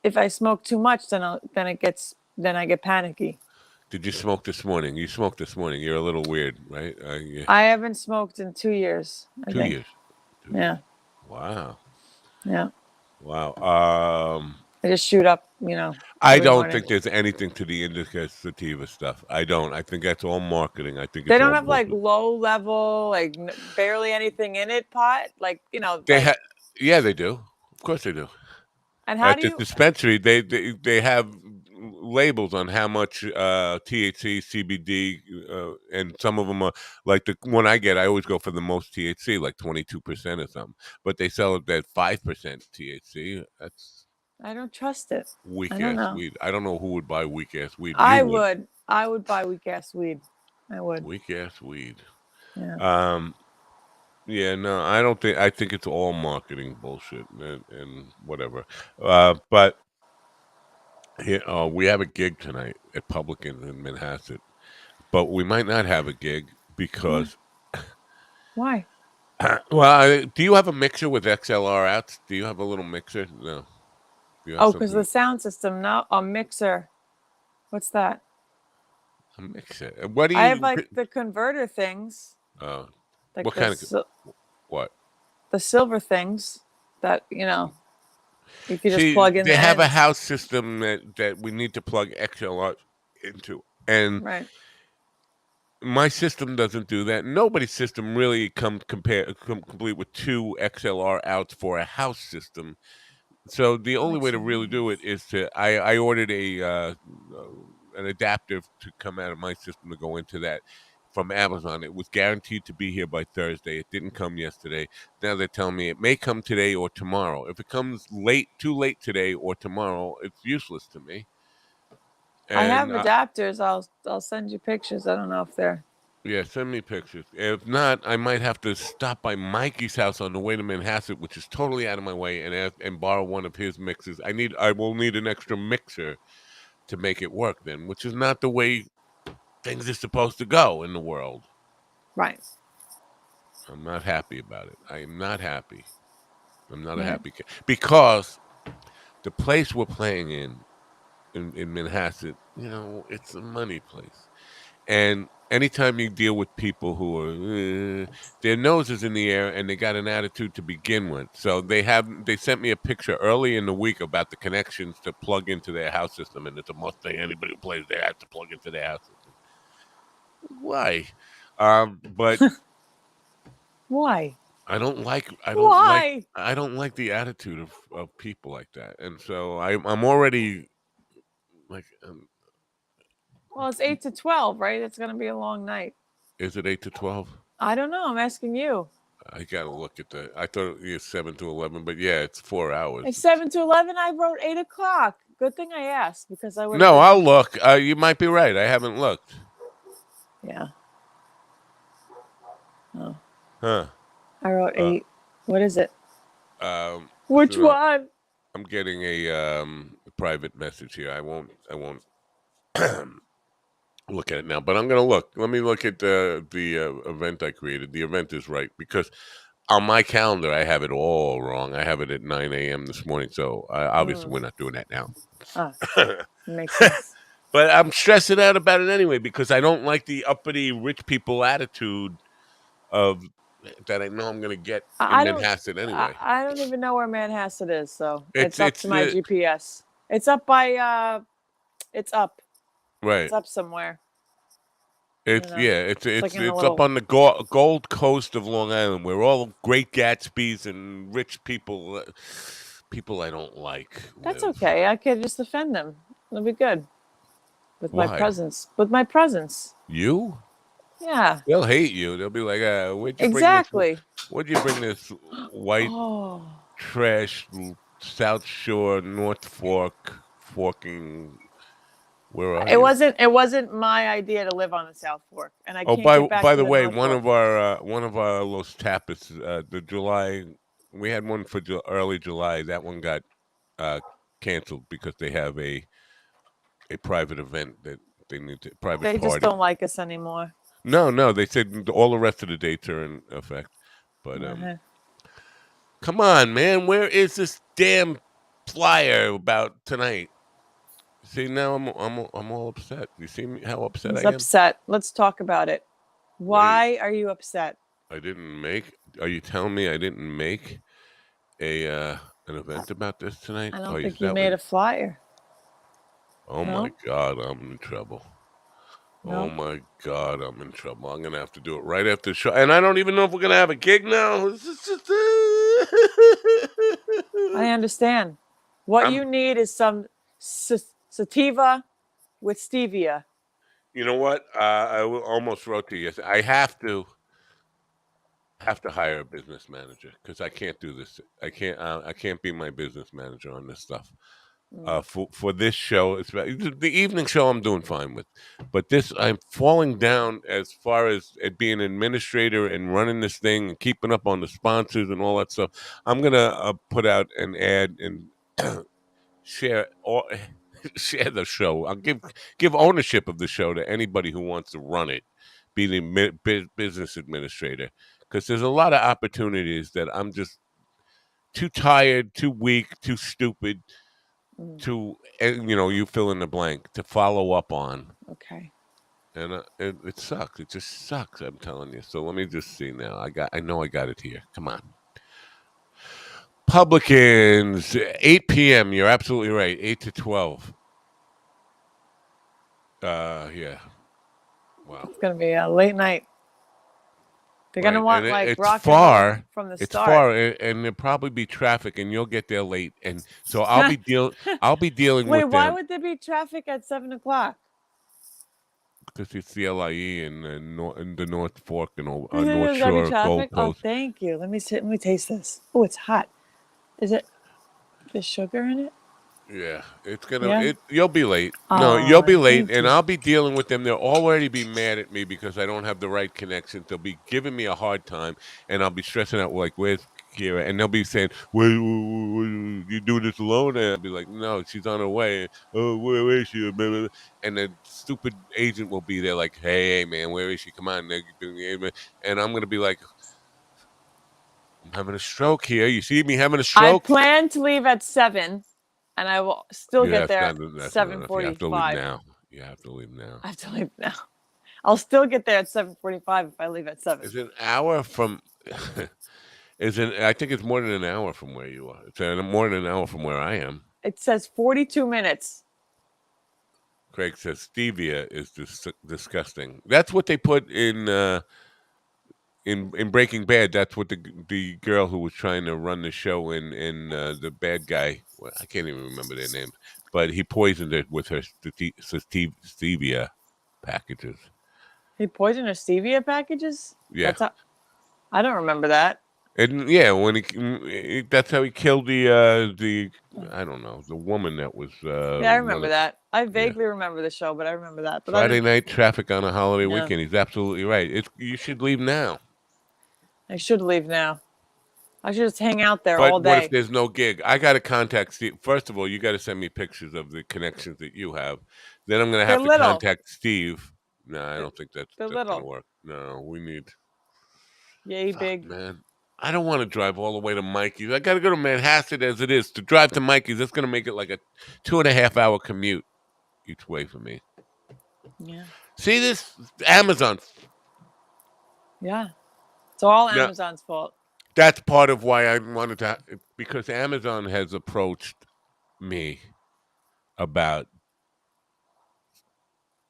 if I smoke too much, then I get panicky. Did you smoke this morning? You smoked this morning. You're a little weird, right? Yeah. I haven't smoked in 2 years. I 2 years. think. Yeah, Wow. yeah. Wow. I just shoot up, I every don't morning. think there's anything to the indica sativa stuff. I don't. I think that's all marketing. I think They it's don't all have like bullshit. low level, like barely anything in it pot, like They like. have, yeah, they do. Of course they do. And how At do the you? dispensary, they have labels on how much THC, CBD, and some of them are like the one I get. I always go for the most THC, like 22% or something. But they sell it at 5% THC. That's I don't trust it. I weak don't ass know. weed. I don't know who would buy weak ass weed. You I would. would. I would buy weak ass weed. I would. Weak ass weed. Yeah. Um, yeah, no, I don't think. I think it's all marketing bullshit and whatever. But here, we have a gig tonight at Publicans in Manhasset, but we might not have a gig Why? because. Why? Well, do you have a mixer with XLR outs? Do you have a little mixer? No. You have Oh, because something the sound system. No, a mixer. What's that? to mix it. What do I have you? like the converter things, Uh, like what kind of what? the silver things that you could just See, plug in they the have a end. house system that we need to plug XLR into, and Right. my system doesn't do that. Nobody's system really complete with two XLR outs for a house system. So the only way to really do it is to I ordered an adapter to come out of my system to go into that from Amazon. It was guaranteed to be here by Thursday. It didn't come yesterday. Now they're telling me it may come today or tomorrow. If it comes too late today or tomorrow, it's useless to me. I have And adapters. I'll send you pictures. I don't know if they're. yeah, send me pictures. If not, I might have to stop by Mikey's house on the way to Manhasset, which is totally out of my way, and borrow one of his mixes. I will need an extra mixer to make it work then, which is not the way things are supposed to go in the world. Right. I'm not happy about it. I am not happy. I'm not a Right. happy kid because the place we're playing in Manhasset, it's a money place. And anytime you deal with people who are their nose is in the air and they got an attitude to begin with, so they sent me a picture early in the week about the connections to plug into their house system, and it's a must thing. Anybody who plays there has to plug into their house system. Why? But Why? I don't like I don't like Why? I don't like the attitude of people like that, and so I'm already like, Well, it's 8 to 12, right? It's gonna be a long night. is it 8 to 12? I don't know. I'm asking you. I gotta look at the. I thought it was 7 to 11, but yeah, it's 4 hours. It's 7 to 11. I wrote 8 o'clock. Good thing I asked because I would have No, been. I'll look. You might be right. I haven't looked. Yeah. Oh, Huh. I wrote Uh, 8. What is it? so Which no, one? I'm getting a private message here. I won't look at it now, but I'm gonna look. Let me look at the event I created. The event is right because on my calendar I have it all wrong. I have it at 9 a.m. this morning, so obviously Mm. we're not doing that now. Ah, makes sense. But I'm stressing out about it anyway because I don't like the uppity rich people attitude of that I know I'm going to get in I don't. Manhasset I, anyway. I don't even know where Manhasset is, so It's it's up it's to my the GPS. It's up by. It's up. It's right. up somewhere. It's yeah. It's It's like it's in a it's up little. on the Gold Coast of Long Island, where all great Gatsby's and rich people, people I don't like, That's live. okay. I could just offend them. It'll be good with my Why? presence. With my presence. You? Yeah. They'll hate you. They'll be like, "Where'd you bring this? Exactly. Where'd you bring this white Oh. trash South Shore, North Fork, forking? Where are It you?" wasn't. It wasn't my idea to live on the South Fork, and I Oh, can't get back by to the the way, North Fork. one of our Los Tapas, the July, we had one for early July. That one got uh, canceled because they have a private event that they need to private They just party. don't like us anymore. No, no, they said all the rest of the dates are in effect. But Uh-huh. come on, man, where is this damn flyer about tonight? See, now I'm all upset. You see me how upset I He's am? upset. Let's talk about it. Wait, Why are you upset? I didn't make. Are you telling me I didn't make a an event about this tonight? I Oh, don't is think you that made what? a flyer. Oh my No, God, I'm in trouble. Oh no. my God, I'm in trouble. I'm gonna have to do it right after the show, and I don't even know if we're gonna have a gig now. It's just I understand. What I'm. you need is some sativa with stevia. You know what? Almost wrote to you. I have to hire a business manager because I can't do this. I can't be my business manager on this stuff. Mm. For this show, it's the evening show. I'm doing fine with, but this I'm falling down as far as at being an administrator and running this thing and keeping up on the sponsors and all that stuff. I'm gonna put out an ad and share or share the show. I'll give ownership of the show to anybody who wants to run it, be the business administrator, because there's a lot of opportunities that I'm just too tired, too weak, too stupid to, you fill in the blank, to follow up on. Okay. And it sucks. It just sucks. I'm telling you. So let me just see now. I know I got it here. Come on. Publicans, 8 p.m. You're absolutely right. 8 to 12. Yeah. Wow. It's gonna be a late night. They're gonna Right. And want like it's rock and roll far. from the It's start. far, and there'll probably be traffic, and you'll get there late. And so I'll be dealing Wait, with why them would there be traffic at 7 o'clock? because it's the LIE and the North Fork and North There's gotta be Shore Gold traffic. Oh, Coast. thank you. Let me taste this. Oh, it's hot. Is it? There's sugar in it. Yeah, Yeah. you'll be late. No, you'll Oh, be late, thank and you. I'll be dealing with them. They'll already be mad at me because I don't have the right connections. They'll be giving me a hard time, and I'll be stressing out like, "Where's Kira?" And they'll be saying, you do this alone?" And I'll be like, "No, she's on her way." "Oh, where is she?" Blah, blah, blah. And the stupid agent will be there, like, "Hey, man, where is she? Come on!" And I'm gonna be like, "I'm having a stroke here. You see me having a I stroke?" plan to leave at 7, and I will still Yeah, get there at that's not seven enough. You have to leave 45. now. You have to leave now. I have to leave now. I'll still get there at 7:45 if I leave at 7. Is it an hour from? Is it? I think it's more than an hour from where you are. It's more than an hour from where I am. It says 42 minutes. Craig says stevia is disgusting. That's what they put in Breaking Bad. That's what the girl who was trying to run the show in the bad guy. Well, I can't even remember their names, but he poisoned it with her stevia packages. He poisoned her stevia packages? Yeah. That's how I don't remember that. And yeah, when that's how he killed the I don't know, the woman that was Yeah, I remember running. that. I Yeah, vaguely remember the show, but I remember that. But I Friday didn't. night traffic on a holiday Yeah, weekend. He's absolutely right. You should leave now. I should leave now. I should just hang out there But all what if day. there's no gig? I got to contact Steve. First of all, you got to send me pictures of the connections that you have. Then I'm going to They're have to little. contact Steve. No, I They're, don't think that's they're going to little. work. No, we need. Yay Fuck, big. man. I don't want to drive all the way to Mikey's. I got to go to Manhasset as it is. To drive to Mikey's, that's going to make it like a 2.5 hour commute each way for me. Yeah. See this? Amazon. Yeah. It's all Now, Amazon's fault. that's part of why I wanted to, because Amazon has approached me about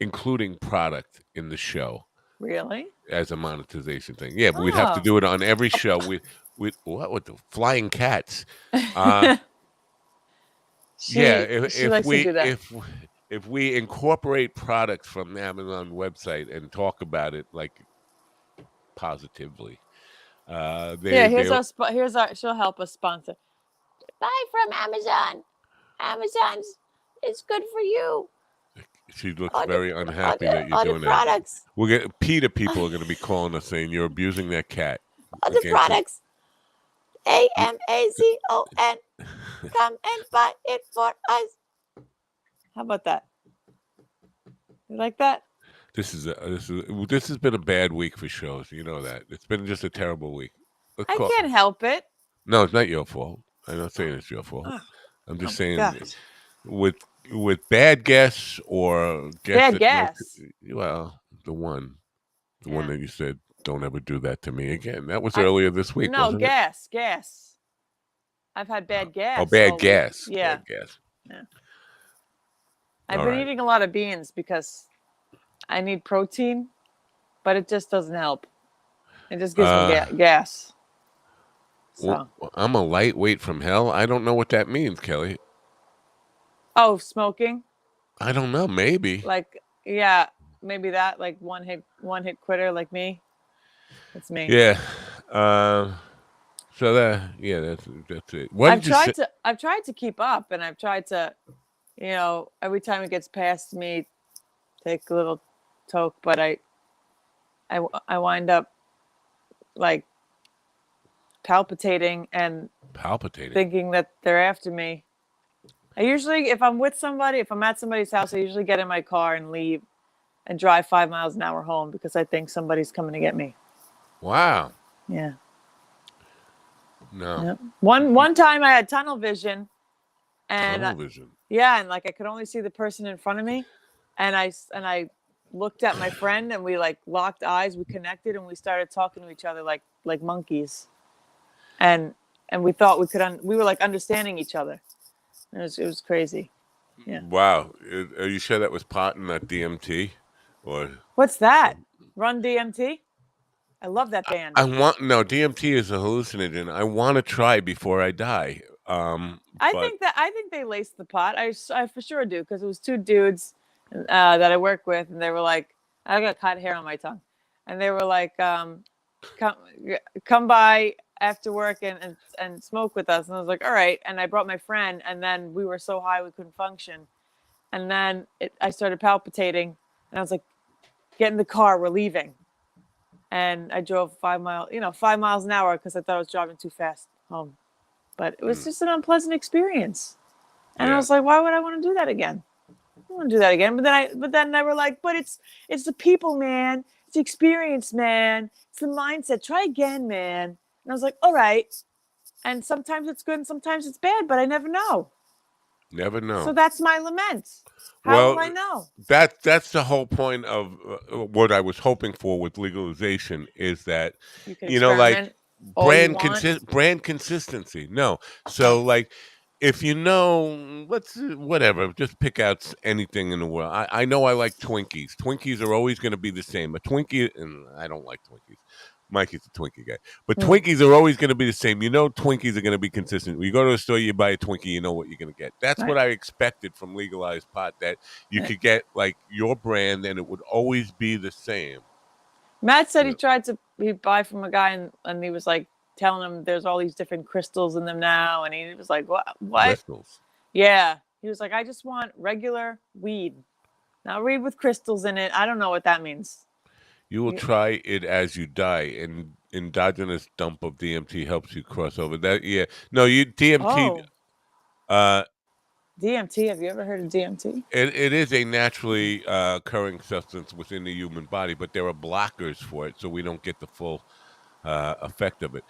including product in the show Really? as a monetization thing. Yeah, but we'd have to Oh. do it on every show. We what with the flying cats? Uh yeah, She likes to do that. if we incorporate products from the Amazon website and talk about it like positively, Here, they here's our she'll help us sponsor. Buy from Amazon. Amazon's it's good for you. she looks Other very unhappy that you're other doing that. products. PETA people are going to be calling us saying you're abusing that cat. Other Against it. products. Amazon. Come and buy it for us. How about that? You like that? This has been a bad week for shows. You know that. It's been just a terrible week. Let's I call. can't help it. No, it's not your fault. I'm not saying it's your fault. Oh, I'm oh just my saying gosh. with bad guests or guests Bad that know. gas. Well, the one Yeah. that you said don't ever do that to me again. That was I earlier this week, no wasn't it? gas. I've had bad Oh, gas bad all week. gas. Yeah. Bad gas. Yeah. I've All been right. eating a lot of beans because I need protein, but it just doesn't help. It just gives me gas. So, I'm a lightweight from hell. I don't know what that means, Kelly. oh, smoking. I don't know. Maybe. Like, yeah, maybe that. Like one hit quitter, like me. That's me. Yeah. So that's it. What did you say? I've tried to keep up, and I've tried to, every time it gets past me, take a little toke, but I wind up like palpitating and thinking that they're after me. I usually, if I'm with somebody, if I'm at somebody's house, I usually get in my car and leave and drive 5 miles an hour home because I think somebody's coming to get me. Wow. Yeah. No. Yep. One time I had tunnel vision and Television. yeah, and like I could only see the person in front of me, and I looked at my friend, and we like locked eyes, we connected, and we started talking to each other like monkeys, and we thought we were like understanding each other. It was crazy. Yeah. Wow. Are you sure that was pot and not DMT? Or What's that? Run DMT? I love that band. I want no DMT is a hallucinogen. I want to try before I die. But I think they laced the pot. I for sure do because it was two dudes that I work with, and they were like, I got caught hair on my tongue, and they were like, come come by after work and smoke with us, and I was like, all right, and I brought my friend, and then we were so high we couldn't function, and then I started palpitating, and I was like, get in the car, we're leaving, and I drove 5 miles, 5 miles an hour because I thought I was driving too fast home. But it was mm, just an unpleasant experience. And I yeah, was like, why would I want to do that again? I don't want to do that again. But then they were like, but it's the people, man. It's the experience, man. It's the mindset. Try again, man. And I was like, all right. And sometimes it's good and sometimes it's bad, but I never know. never So know. that's my lament. How will Well, I know? that's the whole point of what I was hoping for with legalization is that, You can like experiment all you want. brand consistency. No, Oh, so like if let's whatever, just pick out anything in the world. I know I like Twinkies. Twinkies are always going to be the same. A Twinkie, and I don't like Twinkies. Mikey's a Twinkie guy, but hmm, Twinkies are always going to be the same. Twinkies are going to be consistent. When you go to a store, you buy a Twinkie, you know what you're going to get. That's right, what I expected from legalized pot. That you right. could get like your brand, and it would always be the same. Matt said You he know, tried to he buy from a guy and he was like telling him there's all these different crystals in them now, and he was like, what? crystals. Yeah. He was like, I just want regular weed. Not weed with crystals in it. I don't know what that means. You will You- try it as you die, and endogenous dump of DMT helps you cross over. That yeah, no, you DMT. Oh, Uh, DMT. Have you ever heard of DMT? it is a naturally occurring substance within the human body, but there are blockers for it, so we don't get the full effect of it.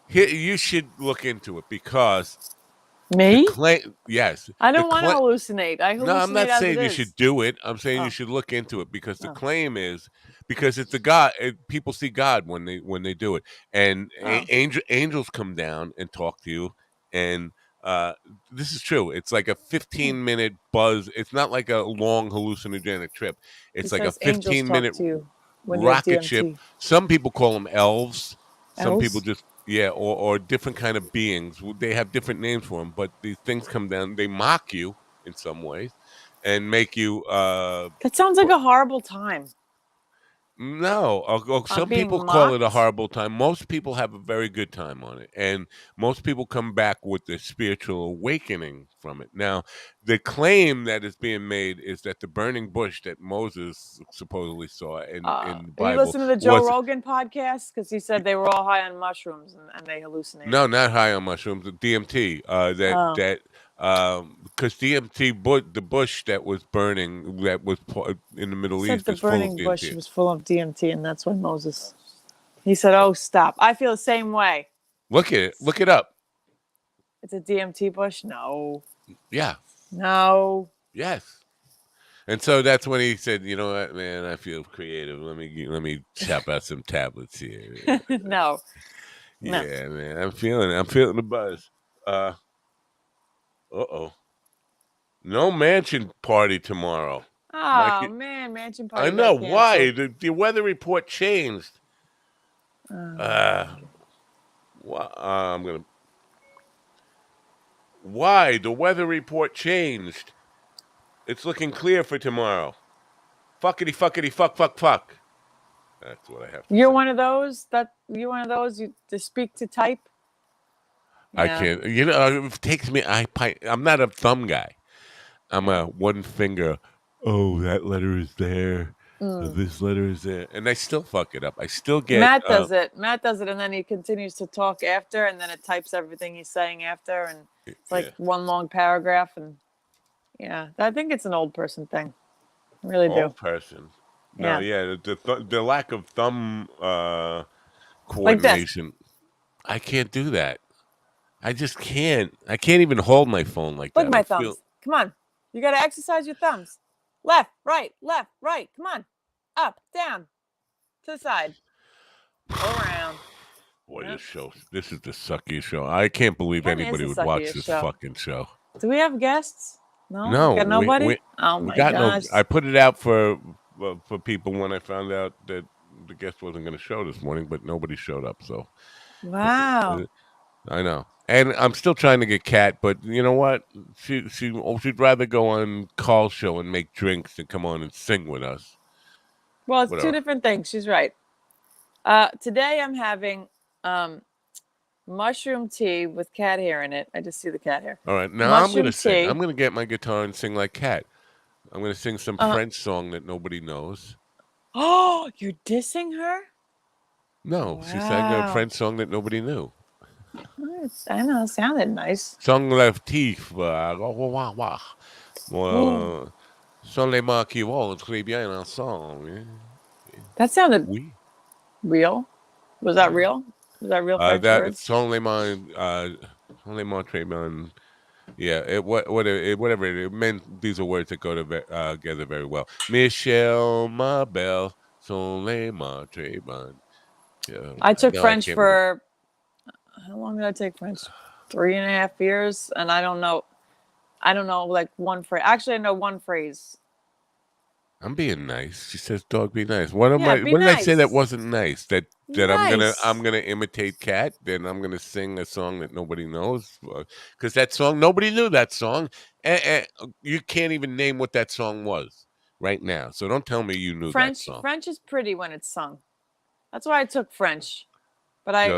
Here, you should look into it because the Me? claim, yes, I the don't want to claim. hallucinate. I No, I'm hallucinate not as it saying you should is. do it. I'm saying you Oh, should look into it because the oh, claim is because it's a God. People see God when they do it, and oh. angels come down and talk to you, and uh, this is true. It's like a Hmm. 15-minute buzz. It's not like a long hallucinogenic trip. He It's like a says angels 15 talk minute to you when you have rocket ship. DMT. Some people call them elves. Some people Else? just yeah, or different kind of beings. They have different names for them, but these things come down. They mock you in some ways and make you That sounds like a horrible time. no, some Being people call it a mocked. horrible time. Most people have a very good time on it, and most people come back with the spiritual awakening from it. Now, the claim that is being made is that the burning bush that Moses supposedly saw in the You Bible listen to the Joe was Rogan podcast because he said they were all high on mushrooms and they hallucinated. no, not high on mushrooms, the DMT. Oh, Because DMT, the bush that was burning, that was in the he Middle said East, the is full of burning bush DMT. was full of DMT, and that's when Moses. He said, "Oh, stop! I feel the same way." Look at it. Look it up. It's a DMT bush. No, Yeah. no. Yes. And so that's when he said, "You know what, man? I feel creative. Let me chop out some tablets here. No, no. Yeah, man. I'm feeling the buzz. Oh. No mansion party tomorrow. Oh Mikey, man, mansion I party know got why canceled. the weather report changed. Oh. Uh, I'm gonna. Why the weather report changed? It's looking clear for tomorrow. Fuckity fuckity fuck fuck fuck. That's what I have to You're say. one of those that you're one of those you to speak to type. I Yeah. can't. It takes me. I'm not a thumb guy. I'm Yeah. a one finger. Oh, that letter is there. Mm. This letter is there, and I still fuck it up. I still get. Matt does it. Matt does it, and then he continues to talk after, and then it types everything he's saying after, and it's like Yeah, one long paragraph. And yeah, I think it's an old person thing. I really do. old person. No, Yeah, yeah, the lack of thumb like this. coordination. I can't do that. I just can't. I can't even hold my phone like Look at that. I my feel. thumbs. Come on. You got to exercise your thumbs. Left, right, left, right. Come on. Up, down, to the side, all around. Boy, Yep. this show. This is the suckiest show. I can't believe Kind of is anybody the would watch suckiest this show. fucking show. Do we have guests? No? No, Got nobody? Oh we my got no. gosh. I put it out for people when I found out that the guest wasn't going to show this morning, but nobody showed up. So Wow. uh, I know, and I'm still trying to get Kat. But you know what? She'd rather go on Call's show and make drinks than come on and sing with us. Well, it's two Whatever. different things. She's right. Today I'm having um, mushroom tea with cat hair in it. I just see the cat hair. All right, now I'm gonna Mushroom sing. I'm tea. gonna get my guitar and sing like Kat. I'm gonna sing some Uh, French song that nobody knows. oh, you're dissing her? No, she sang a Wow. French song that nobody knew. I know. It sounded nice. Song leftif. Wah, wah, wah. Ooh, Sont les mains qui volent très bien ensemble. that sounded Oui. real. Was that Uh, real? Was that real French that words? sont les mains très bien. Yeah, whatever it meant. These are words that go together very well. Michel, ma belle, sont les mains très bien. Yeah, I took no, I French can't remember. for how long did I take French? 3.5 years, and I don't know. I don't know like one phrase. Actually, I know one phrase. I'm being nice. She says, "Dog, be nice." What am Yeah, I? be What did I say that nice. wasn't nice? That I'm Nice. gonna imitate Cat. Then I'm gonna sing a song that nobody knows because that song nobody knew that song. You can't even name what that song was right now. So don't tell me you knew that song. French is pretty when it's sung. That's why I took French. But I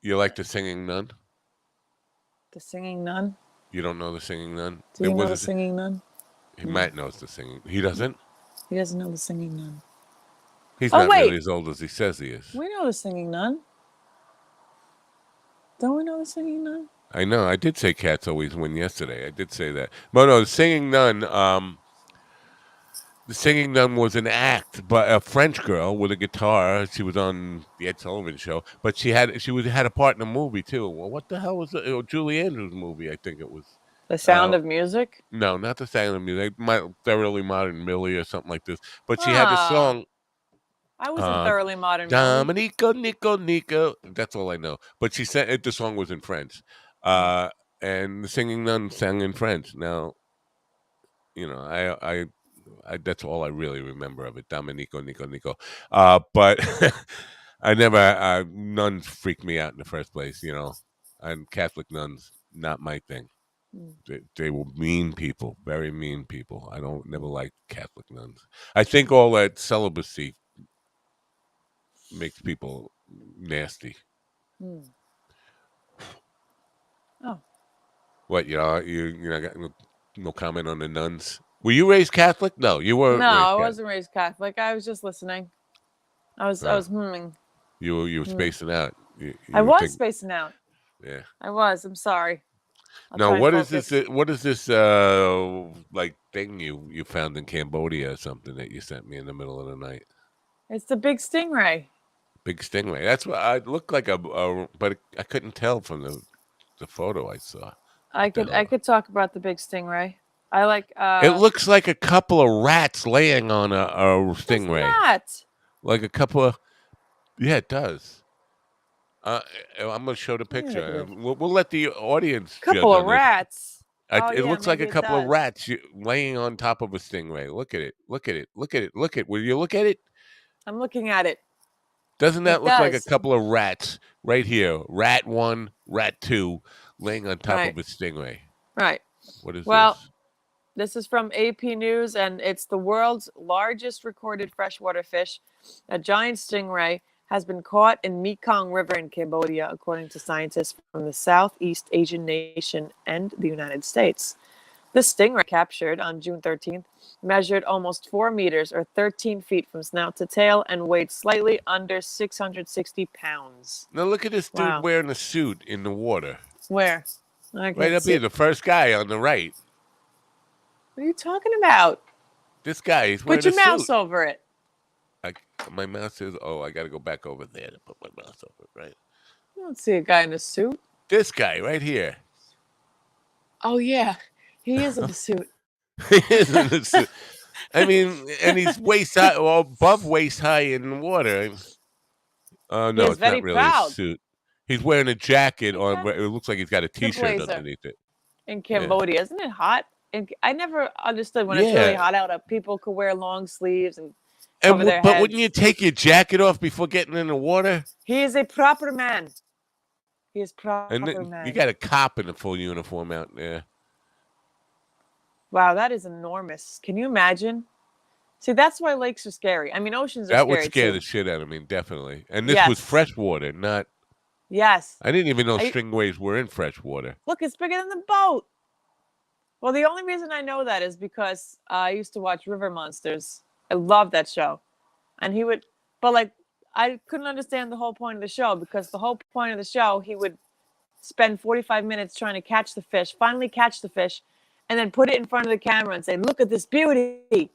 You like the singing nun? the singing nun. You don't know the singing nun? Do There you know was the singing nun? No, Matt knows the singing. He doesn't. he doesn't know the singing nun. He's Oh not really wait, as old as he says he is. we know the singing nun. Don't we know the singing nun? I know. I did say cats always win yesterday. I did say that. But no, the singing nun. The singing nun was an act, but a French girl with a guitar. She was on the Ed Sullivan Show, but had a part in a movie too. Well, what the hell was it? Oh, Julie Andrews movie, I think it was. The Uh, Sound of Music. no, not the Sound of Music. Thoroughly Modern Millie or something like this. But she had the Ah, song. I was in Uh, Thoroughly Modern Millie. Dominico, Nico, Nico. That's all I know. But she said it. The song was in French, Hmm. and the singing nun sang in French. Now, that's all I really remember of it. Dominico, Nico, Nico. But I never nuns freaked me out in the first place. And Catholic nuns not my thing. Hmm. They were mean people, very mean people. I don't never liked Catholic nuns. I think all that celibacy makes people nasty. Hmm. Oh What got no comment on the nuns? Were you raised Catholic? No, you weren't no, raised I Catholic. wasn't raised Catholic. I was just listening. I Uh, was humming. you were Hmm. spacing out. I You were was thinking, spacing out. yeah. I was. I'm sorry. I'll Now, try and what is this? focus. What is this? Like thing you found in Cambodia or something that you sent me in the middle of the night? It's the big stingray. Big stingray. That's what I looked like but I couldn't tell from the photo I saw. What the I hell? could talk about the big stingray. I like It looks like a couple of rats laying on a does stingray. not. Like a couple of yeah, it does. I'm gonna show the Let me look at picture. it. We'll let the audience Couple judge of on this. rats. Oh It yeah, looks like maybe a it couple of does. rats laying on top of a stingray. Look at it. Look at it. Look at it. Look at. Will you look at it? I'm looking at it. Doesn't that It look like a does. couple of rats right here? Rat one, rat two, laying on top Right. of a stingray. Right. What is Well, this? this is from AP News, and it's the world's largest recorded freshwater fish. A giant stingray has been caught in Mekong River in Cambodia, according to scientists from the Southeast Asian nation and the United States. The stingray, captured on June 13th, measured almost 4 meters or 13 feet from snout to tail and weighed slightly under 660 pounds. Now look at this dude Wow. wearing a suit in the water. Where? I Right can't up see. here, the first guy on the right. What are you talking about? This guy, he's Put wearing a your mouse suit. over it. My mouse says, "Oh, I got to go back over there to put my mouse over it." Right. I don't see a guy in a suit. This guy right here. Oh yeah, he is in the suit. He is in the suit. I mean, and he's waist high, well, above waist high in the water. Oh He no, is it's not very really a proud. suit. He's wearing a jacket, or Okay. it looks like he's got a The T-shirt blazer underneath it. in Yeah, Cambodia, isn't it hot? And I never understood when it's really yeah. hot out. People could wear long sleeves and And cover their but wouldn't you heads. take your jacket off before getting in the water? He is a proper man. He is And proper then you man. got a cop in a full uniform out there. Wow, that is enormous. Can you imagine? See, that's why lakes are scary. I mean, oceans are That would scary scare the too. shit out of me, definitely. And this was Yes. freshwater, not. Yes. I didn't even know I stingrays were in freshwater. look, it's bigger than the boat. Well, the only reason I know that is because I used to watch River Monsters. I love that show. And he would, but like, I couldn't understand the whole point of the show because the whole point of the show, he would spend 45 minutes trying to catch the fish, finally catch the fish, and then put it in front of the camera and say, "Look at this beauty,"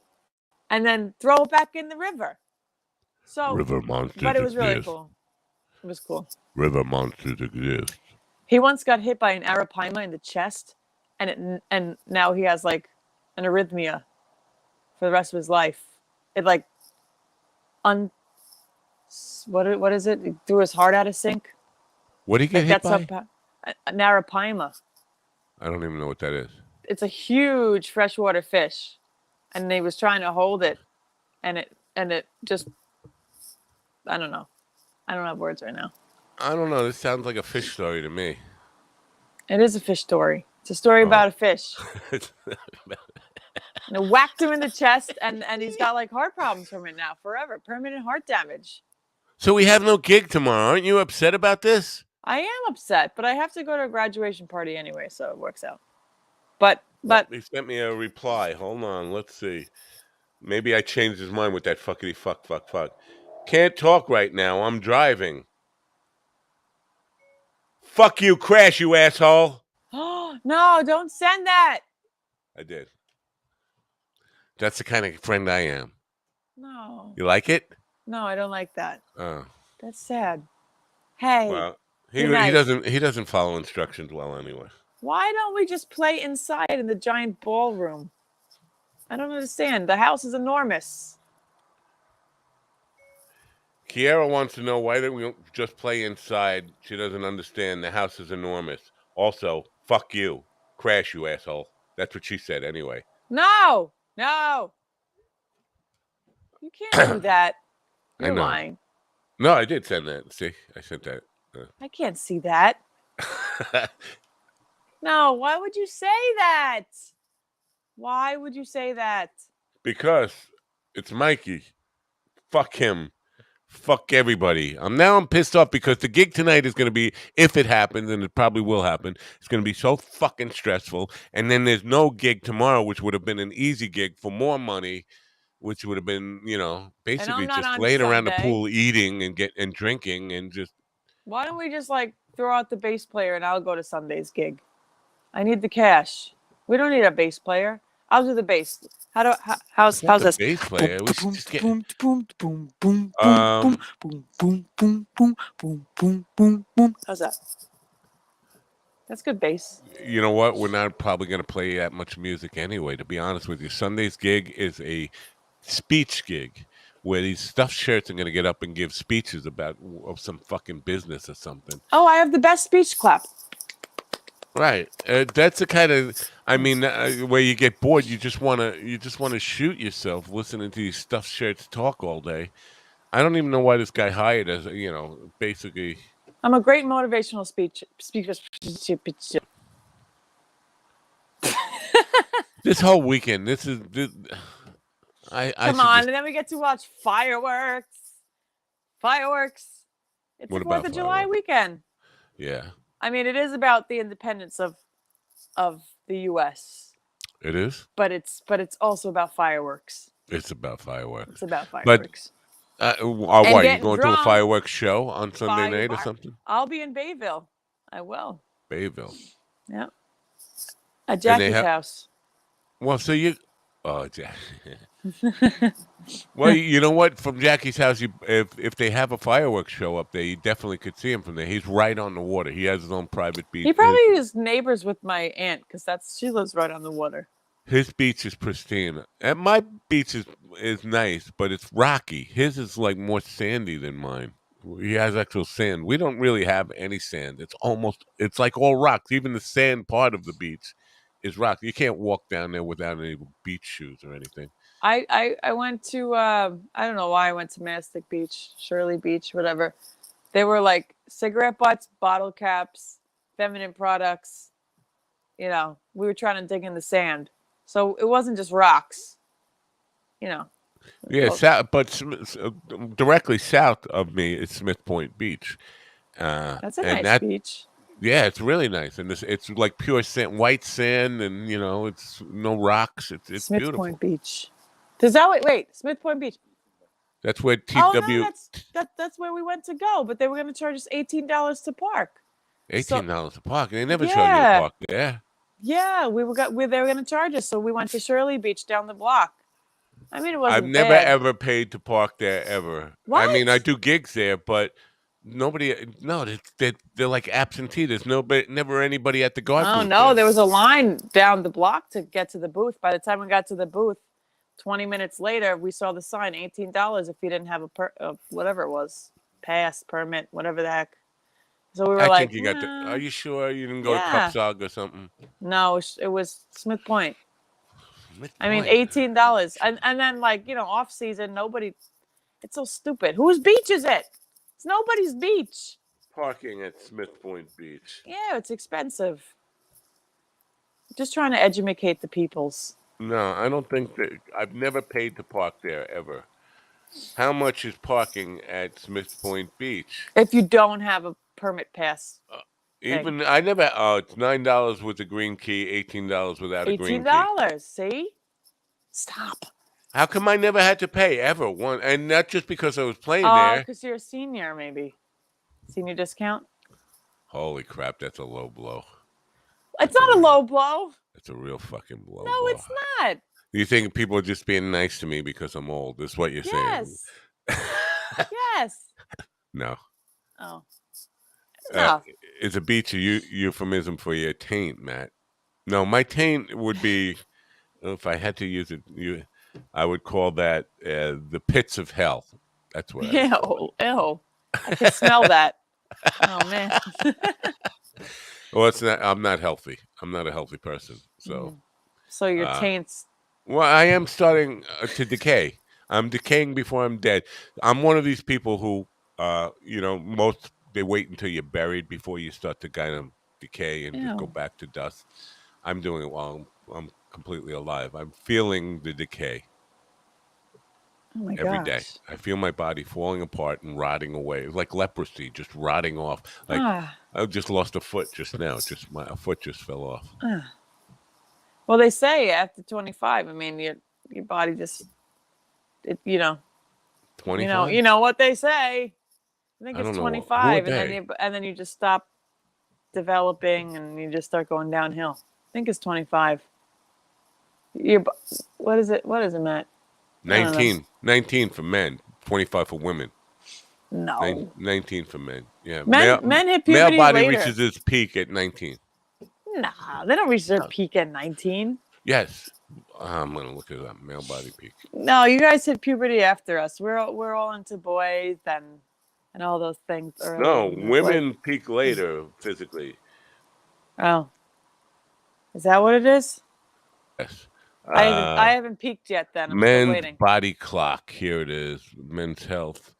and then throw it back in the river. So, River but monsters it was really exist. cool. It was cool. River monsters exist. He once got hit by an arapaima in the chest, and now he has like an arrhythmia for the rest of his life. It like un what is it? It threw his heart out of sync. What did he get Like hit that's by? an arapaima. I don't even know what that is. It's a huge freshwater fish, and he was trying to hold it, and it just I don't know. I don't have words right now. I don't know. This sounds like a fish story to me. It is a fish story. It's a story Oh. about a fish. And it whacked him in the chest, and he's got like heart problems from it now forever, permanent heart damage. So we have no gig tomorrow. Aren't you upset about this? I am upset, but I have to go to a graduation party anyway, so it works out. But He sent me a reply. Hold on. Let's see. Maybe I changed his mind with that fuckity fuck. Can't talk right now. I'm driving. Fuck you, crash, you asshole. oh no, don't send that. I did. That's the kind of friend I am. No. You like it? No, I don't like that. Oh. That's sad. Hey. Well, he Good night. doesn't follow instructions well anyway. Why don't we just play inside in the giant ballroom? I don't understand. The house is enormous. Kiara wants to know why don't we just play inside. She doesn't understand. The house is enormous. Also, fuck you. Crash, you asshole. That's what she said anyway. No. No. You can't do that. I You're know. lying. No, I did send that. See, I sent that. I can't see that. No, why would you say that? Why would you say that? Because it's Mikey. Fuck him. Fuck everybody. I'm pissed off because the gig tonight is going to be, if it happens, and it probably will happen, it's going to be so fucking stressful. And then there's no gig tomorrow, which would have been an easy gig for more money, which would have been, basically not just on laying around the Sunday. pool eating and drinking and just. Why don't we just like throw out the bass player and I'll go to Sunday's gig? I need the cash. We don't need a bass player. I'll do the bass. How's this? Bass player. We should just get. Boom, boom, boom, boom, boom, boom, boom, boom, boom, boom, boom, boom, boom. How's that? That's good bass. You know what? We're not probably going to play that much music anyway, to be honest with you. Sunday's gig is a speech gig where these stuffed shirts are going to get up and give speeches about some fucking business or something. Oh, I have the best speech clap. Right. That's the kind of, I mean, where you get bored, you just want to shoot yourself listening to these stuffed shirts talk all day. I don't even know why this guy hired us, basically. I'm a great motivational speaker. This whole weekend, Come on, and then we get to watch fireworks. Fireworks. It's What the 4th about of July fireworks? weekend. Yeah. I mean, it is about the independence of the U.S. It is? But it's also about fireworks. It's about fireworks. It's about fireworks. Why, you going to a fireworks show on Sunday night or something? I'll be in Bayville. I will. Bayville. Yeah. At Jackie's house. Well, so you... Oh, Jack. Well, you know what? From Jackie's house, if they have a fireworks show up there, you definitely could see him from there. He's right on the water. He has his own private beach. He probably is neighbors with my aunt because she lives right on the water. His beach is pristine, and my beach is nice, but it's rocky. His is like more sandy than mine. He has actual sand. We don't really have any sand. It's like all rocks. Even the sand part of the beach is rock. You can't walk down there without any beach shoes or anything. I went to I don't know why I went to Mastic Beach, Shirley Beach, whatever. They were like cigarette butts, bottle caps, feminine products. You know, we were trying to dig in the sand, so it wasn't just rocks. You know. Yeah, Well, directly south of me is Smith Point Beach, that's a and nice that beach. yeah, it's really nice, and it's like pure sand, white sand, and it's no rocks. It's Smith Point beautiful. Beach. Does that wait? Smith Point Beach. That's where Oh no, TW that's where we went to go, but they were going to charge us $18 to park. So $18 a park. They never charge you to yeah, park there. yeah, they were going to charge us, so we went to Shirley Beach down the block. I mean, it I've wasn't never bad. ever paid to park there ever. I mean, I What? do gigs there, but nobody. No, they're like absentee. There's never anybody at the guard Oh booth no, there. there was a line down the block to get to the booth. By the time we got to the booth, 20 minutes later, we saw the sign, $18 if you didn't have whatever it was, pass, permit, whatever the heck. So we were I think like, you got the. Are nah, you sure you didn't go to yeah. Cupsog or something? No, it was Smith Point. Smith I mean, Point. $18, and then like off season, nobody. It's so stupid. Whose beach is it? It's nobody's beach. Parking at Smith Point Beach. Yeah, it's expensive. Just trying to educate the peoples. No, I don't think that. I've never paid to park there ever. How much is parking at Smith Point Beach? If you don't have a permit pass thing, Even I never. Oh, it's $9 with a green key, $18 without a green key. $18. See, stop. How come I never had to pay ever one? And not just because I was playing Oh, there. because you're a senior, maybe senior discount. Holy crap, that's a low blow. It's That's not a low blow. That's a real fucking low No, blow. it's not. You think people are just being nice to me because I'm old? Is what you're saying? Yes. Yes. No. Oh Uh, no. it's a beach euphemism for your taint, Matt. No, my taint would be, if I had to use it, I would call that the pits of hell. That's what I would call Ew. Ew. I can smell that. Oh man. it. Well, it's not. I'm not healthy. I'm not a healthy person. So, So your uh, taints. well, I am starting to decay. I'm decaying before I'm dead. I'm one of these people who, most they wait until you're buried before you start to kind of decay and just go Ew. back to dust. I'm doing it while I'm completely alive. I'm feeling the decay Oh my every day. gosh. I feel my body falling apart and rotting away. It's like leprosy, just rotting off. Like Ah. I just lost a foot just now. A foot just fell off. Ah. Well, they say after 25. I mean, your body just it. 25. You know what they say. I think I it's don't know who are 25, and then they. you just stop developing, and you just start going downhill. I think it's 25. Your what is it? What is it, Matt? I don't know. 19 for men, 25 for women. No. 19 for men. Yeah, Men hit male puberty body later. reaches its peak at 19. Nah, they don't reach their peak at 19. Yes, I'm gonna look it up. Male body peak. No, you guys hit puberty after us. We're all into boys and all those things early. No, And it's women peak later physically. oh, is that what it is? Yes. I haven't peaked yet. Then I'm still Men's waiting. body clock. Here it is. Men's health.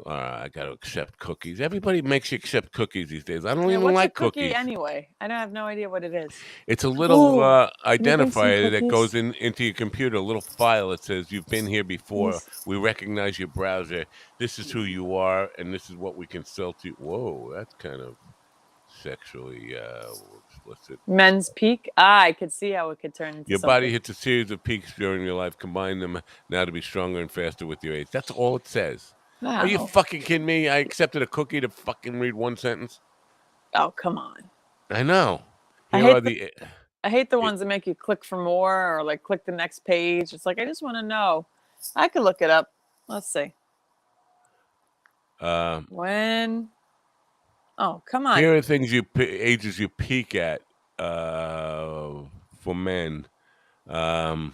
I got to accept cookies. Everybody makes you accept cookies these days. I don't even What's like a cookie cookies. anyway? I don't have no idea what it is. It's a little Can you bring some identifier that goes cookies? into your computer, a little file that says you've been here before. Please. We recognize your browser. This is who you are, and this is what we can sell to you. Whoa, that's kind of sexually explicit. Men's peak. I could see how it could turn into Your something. body hits a series of peaks during your life. Combine them now to be stronger and faster with your age. That's all it says. Are you Wow. fucking kidding me? I accepted a cookie to fucking read one sentence. Oh, come on. I know. I Here hate are the I hate the ones that make you click for more or like click the next page. It's like I just want to know. I could look it up. Let's see. Um, When? Oh, come on. Here are things ages you peak at for men. Um,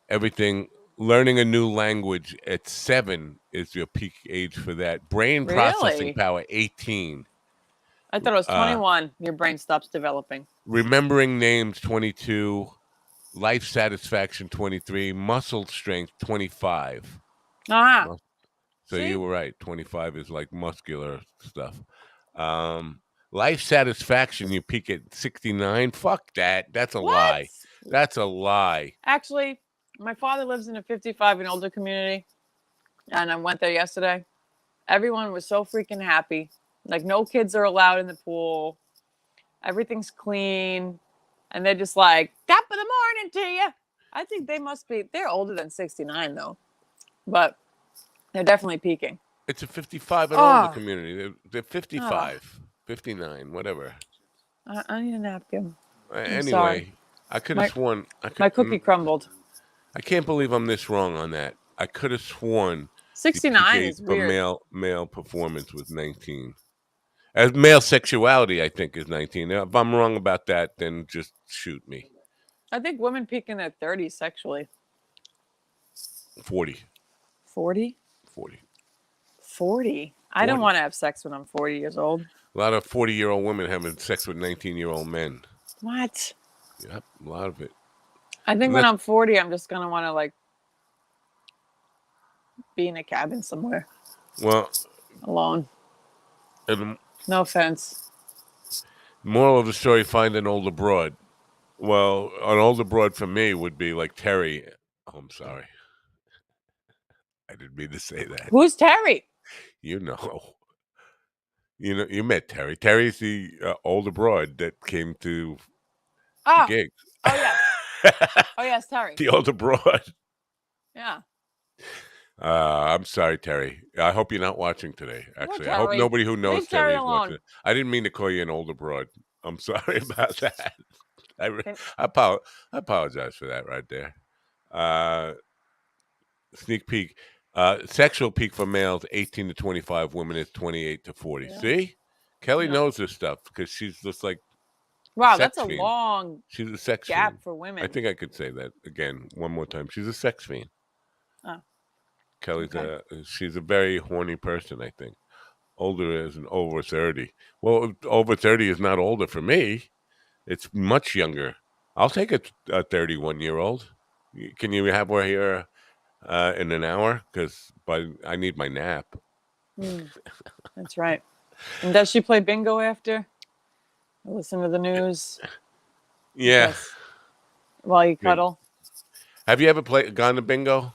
Everything learning a new language at 7 is your peak age for that. Brain processing Really? power 18. I thought it was Uh, 21. Your brain stops developing. remembering names 22. Life satisfaction 23. Muscle strength 25. Ah, Mus- So see? you were right. 25 is like muscular stuff. Um, Life satisfaction, you peak at 69. Fuck that. That's a What? lie. That's a lie. Actually, my father lives in a 55 and older community, and I went there yesterday. Everyone was so freaking happy. Like, no kids are allowed in the pool. Everything's clean. And they're just like, top of the morning to you. I think they must be, they're older than 69, though, but they're definitely peaking. It's a 55 and older Oh, community. They're oh 55, 59, whatever. I need a napkin. I'm sorry. Anyway, I could have My, sworn. my cookie crumbled. I can't believe I'm this wrong on that. I could have sworn the peak 69 age is for weird. male performance was 19. As male sexuality, I think is 19. Now, if I'm wrong about that, then just shoot me. I think women peak in their 30s sexually. 40, 40? 40, 40? I don't 40. want to have sex when I'm 40 years old. A lot of 40-year-old women having sex with 19-year-old men. What? Yep, a lot of it. I think when That's I'm 40, I'm just going to want to like be in a cabin somewhere well. alone. And No offense. moral of the story: find an older broad. Well, an older broad for me would be like Terry. Oh, I'm sorry. I didn't mean to say that. Who's Terry? You know. You met Terry. Terry's the older broad that came to the Oh, gigs. oh yes. Oh yes, Terry. The older broad. Yeah. I'm sorry, Terry. I hope you're not watching today. Poor Actually, I hope Terry. nobody who knows Leave Terry Terry is watching alone. it. I didn't mean to call you an older broad. I'm sorry about that. I, re- Can, I apologize for that right there. Uh, Sneak peek. Sexual peak for males 18 to 25, women is 28 to 40. yeah. See? Kelly No. knows this stuff because she's just like a Wow, that's sex a fiend. long She's a sex gap fiend. for I women. think I could say that again one more time. She's a sex fiend. Oh, Kelly's okay. she's a very horny person, I think. Older as an over 30. Well, over 30 is not older for me. It's much younger. I'll take a 31-year-old. Can you have her here in an hour? Because I need my nap. That's right. And does she play bingo after? Listen to the news Yeah. because while you Yeah. cuddle. Have you ever gone to bingo?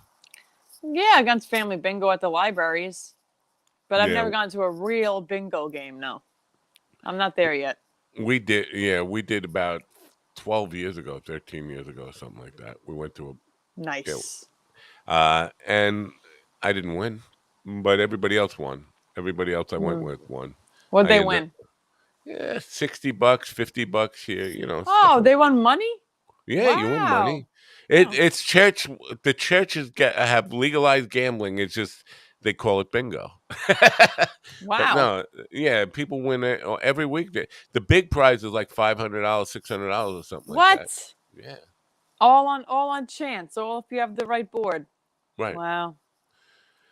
Yeah, I gone to family bingo at the libraries, but I've Yeah, never gone to a real bingo game. No, I'm not there yet. we did. Yeah, we did about 12 years ago, 13 years ago, something like that. We went to yeah, Nice. and I didn't win, but everybody else won. Everybody else I went Mm. with won. What'd I they ended up, win? yeah, $60, $50 here, stuff Oh, like they won money? yeah, you win Wow. money. It Oh, it's church. The churches have legalized gambling. It's just they call it bingo. But wow. no, yeah, people win it every week. The big prize is like $500, $600 or something like that. What? Yeah, All on chance. All if you have the right board. right. Wow.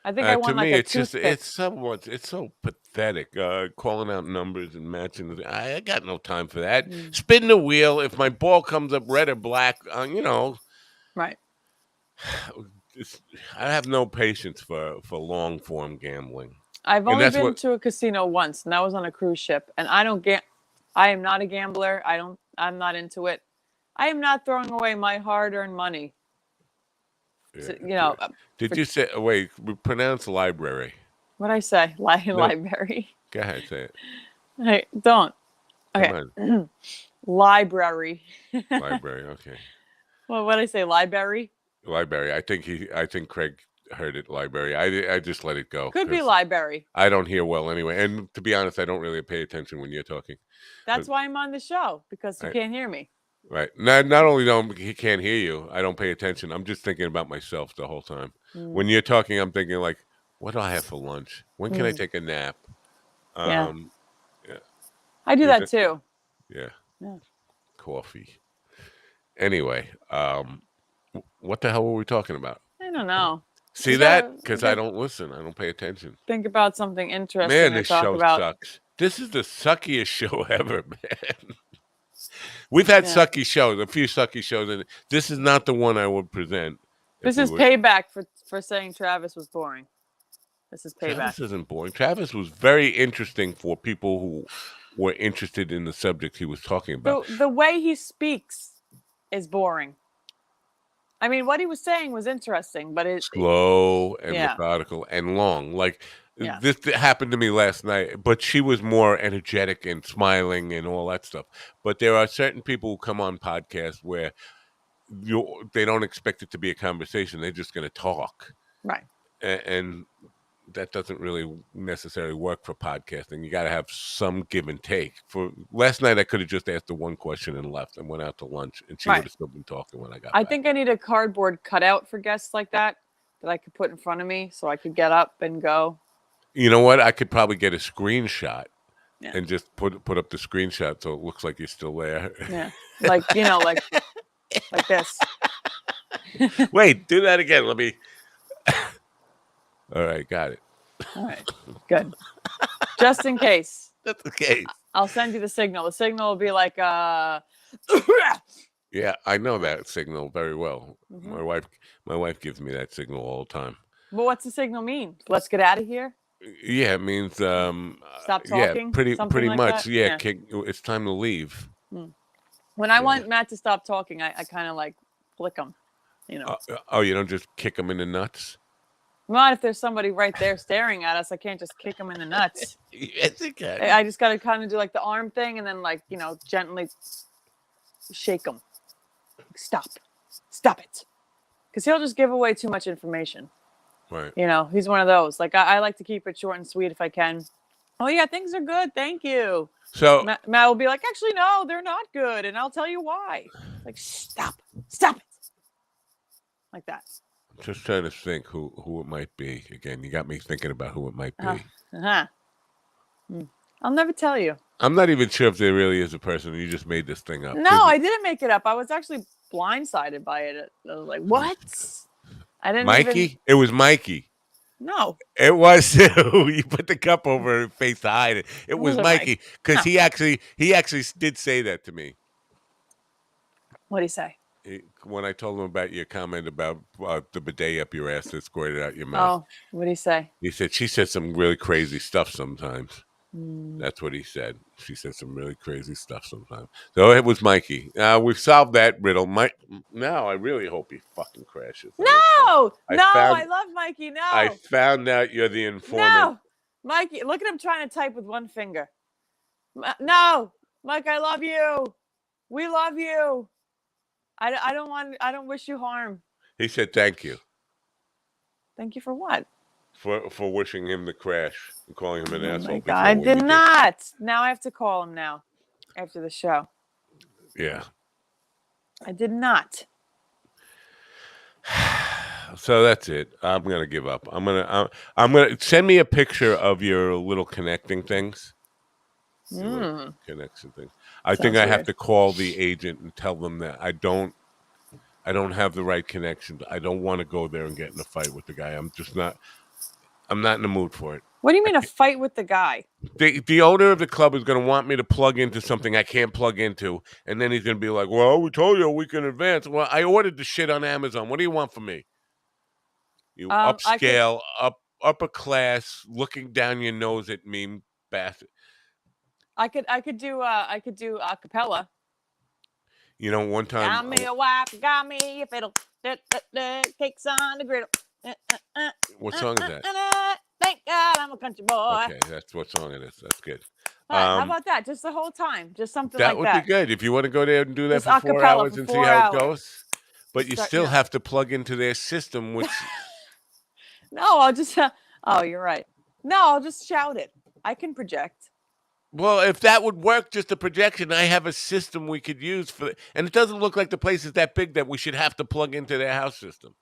I think I To won like me, a it's toothpick. somewhat it's so pathetic. Calling out numbers and matching. I got no time for that. Mm. Spin the wheel. If my ball comes up red or black, Right. it's, I have no patience for long form gambling, I've and only that's been what. to a casino once, and that was on a cruise ship. And I don't get. I am not a gambler. I'm not into it. I am not throwing away my hard-earned money. Yeah, To, you know, did for you say? Wait, we pronounce library. what I say, No, library. go ahead, say it. Hey, don't. Come Okay, on, library. library. Okay, Well, what I say, library library. I think Craig heard it. Library. I just let it go could be because library. I don't hear well anyway. And to be honest, I don't really pay attention when you're talking. That's But why I'm on the show because you I, can't hear me. Right. Not only don't he can't hear you, I don't pay attention. I'm just thinking about myself the whole time. Mm, When you're talking, I'm thinking like, what do I have for lunch? When can I mm, take a nap? yeah, Um, yeah, I do is that it? too. Yeah, Yeah. coffee. Anyway, what the hell were we talking about? I don't know. See We that? gotta we Because I gotta don't listen. I don't pay attention. think about something interesting Man, to this talk show about. sucks. This is the suckiest show ever, man. We've had Yeah. sucky shows, a few sucky shows, and this is not the one I would present if This we is were. payback for saying Travis was boring. This is payback. Travis isn't boring. Travis was very interesting for people who were interested in the subject he was talking about. The way he speaks is boring. I mean, what he was saying was interesting, but Slow and yeah, methodical and long. Like yeah, this happened to me last night, but she was more energetic and smiling and all that stuff. But there are certain people who come on podcasts where they don't expect it to be a conversation. They're just going to talk, right. and that doesn't really necessarily work for podcasting. You got to have some give and take. For last night, I could have just asked the one question and left and went out to lunch, and she would Right. have still been talking when I got I back. think I need a cardboard cutout for guests like that I could put in front of me so I could get up and go. You know what? I could probably get a screenshot Yeah. and just put up the screenshot so it looks like you're still there. Yeah. Like, like this. Wait, do that again. Let me. All right, got it. All right. Good. Just in case. That's the case. I'll send you the signal. The signal will be like Yeah, I know that signal very well. Mhm. My wife gives me that signal all the time. Well, what's the signal mean? Let's get out of here. Yeah, it means Stop yeah, talking. pretty Something pretty like much. that. Yeah, Yeah. it's time to leave. When I Yeah. want Matt to stop talking, I kind of like flick him. Oh, you don't just kick him in the nuts? Not if there's somebody right there staring at us. I can't just kick him in the nuts. Yes, you can. I just got to kind of do like the arm thing and then like, gently shake him. Stop it. Because he'll just give away too much information. Right. He's one of those. Like, I like to keep it short and sweet if I can. Oh, yeah, things are good. Thank you. So Matt will be like, actually, no, they're not good. And I'll tell you why. Like, stop it. Like that. I'm just trying to think who it might be. Again, you got me thinking about who it might be. Uh-huh. I'll never tell you. I'm not even sure if there really is a person. You just made this thing up. No, I didn't make it up. I was actually blindsided by it. I was like, what? I didn't Mikey? even... It was Mikey. No. It was too. You put the cup over her face to hide it. It was wasn't Mikey because No. he actually did say that to me. What'd he say? When I told him about your comment about the bidet up your ass that squirted out your mouth. Oh, what'd he say? He said she said some really crazy stuff sometimes. That's what he said. She said some really crazy stuff sometimes. So it was Mikey. We've solved that riddle. Now I really hope he fucking crashes. No, I love Mikey. No, I found out you're the informant. no, Mikey. Look at him trying to type with one finger. No, Mike, I love you. We love you. I don't wish you harm. He said thank you. Thank you for what? For wishing him the crash and calling him an asshole. My God, I did not. Now I have to call him now after the show. Yeah. I did not. So that's it. I'm gonna give up. I'm gonna send me a picture of your little connecting things. Connection things. I think I have to call the agent and tell them that I don't have the right connections. I don't want to go there and get in a fight with the guy. I'm not in the mood for it. What do you mean a fight with the guy? The owner of the club is going to want me to plug into something I can't plug into, and then he's going to be like, "Well, we told you a week in advance." Well, I ordered the shit on Amazon. What do you want from me? You upscale, upper class, looking down your nose at me, bastard. I could do a cappella. You know, one time. Got me a wife, got me a fiddle. Cakes on the griddle. What song is that? Thank God I'm a country boy. Okay, that's what song it is. That's good. How about that? Just the whole time. Just something that like that. would be good if you want to go there and do that Just for 4 acapella hours for and 4 see how hours. it goes. But you still have to plug into their system, which. No, I'll just. Oh, you're right. No, I'll just shout it. I can project. Well, if that would work, just a projection, I have a system we could use for and it doesn't look like the place is that big that we should have to plug into their house system.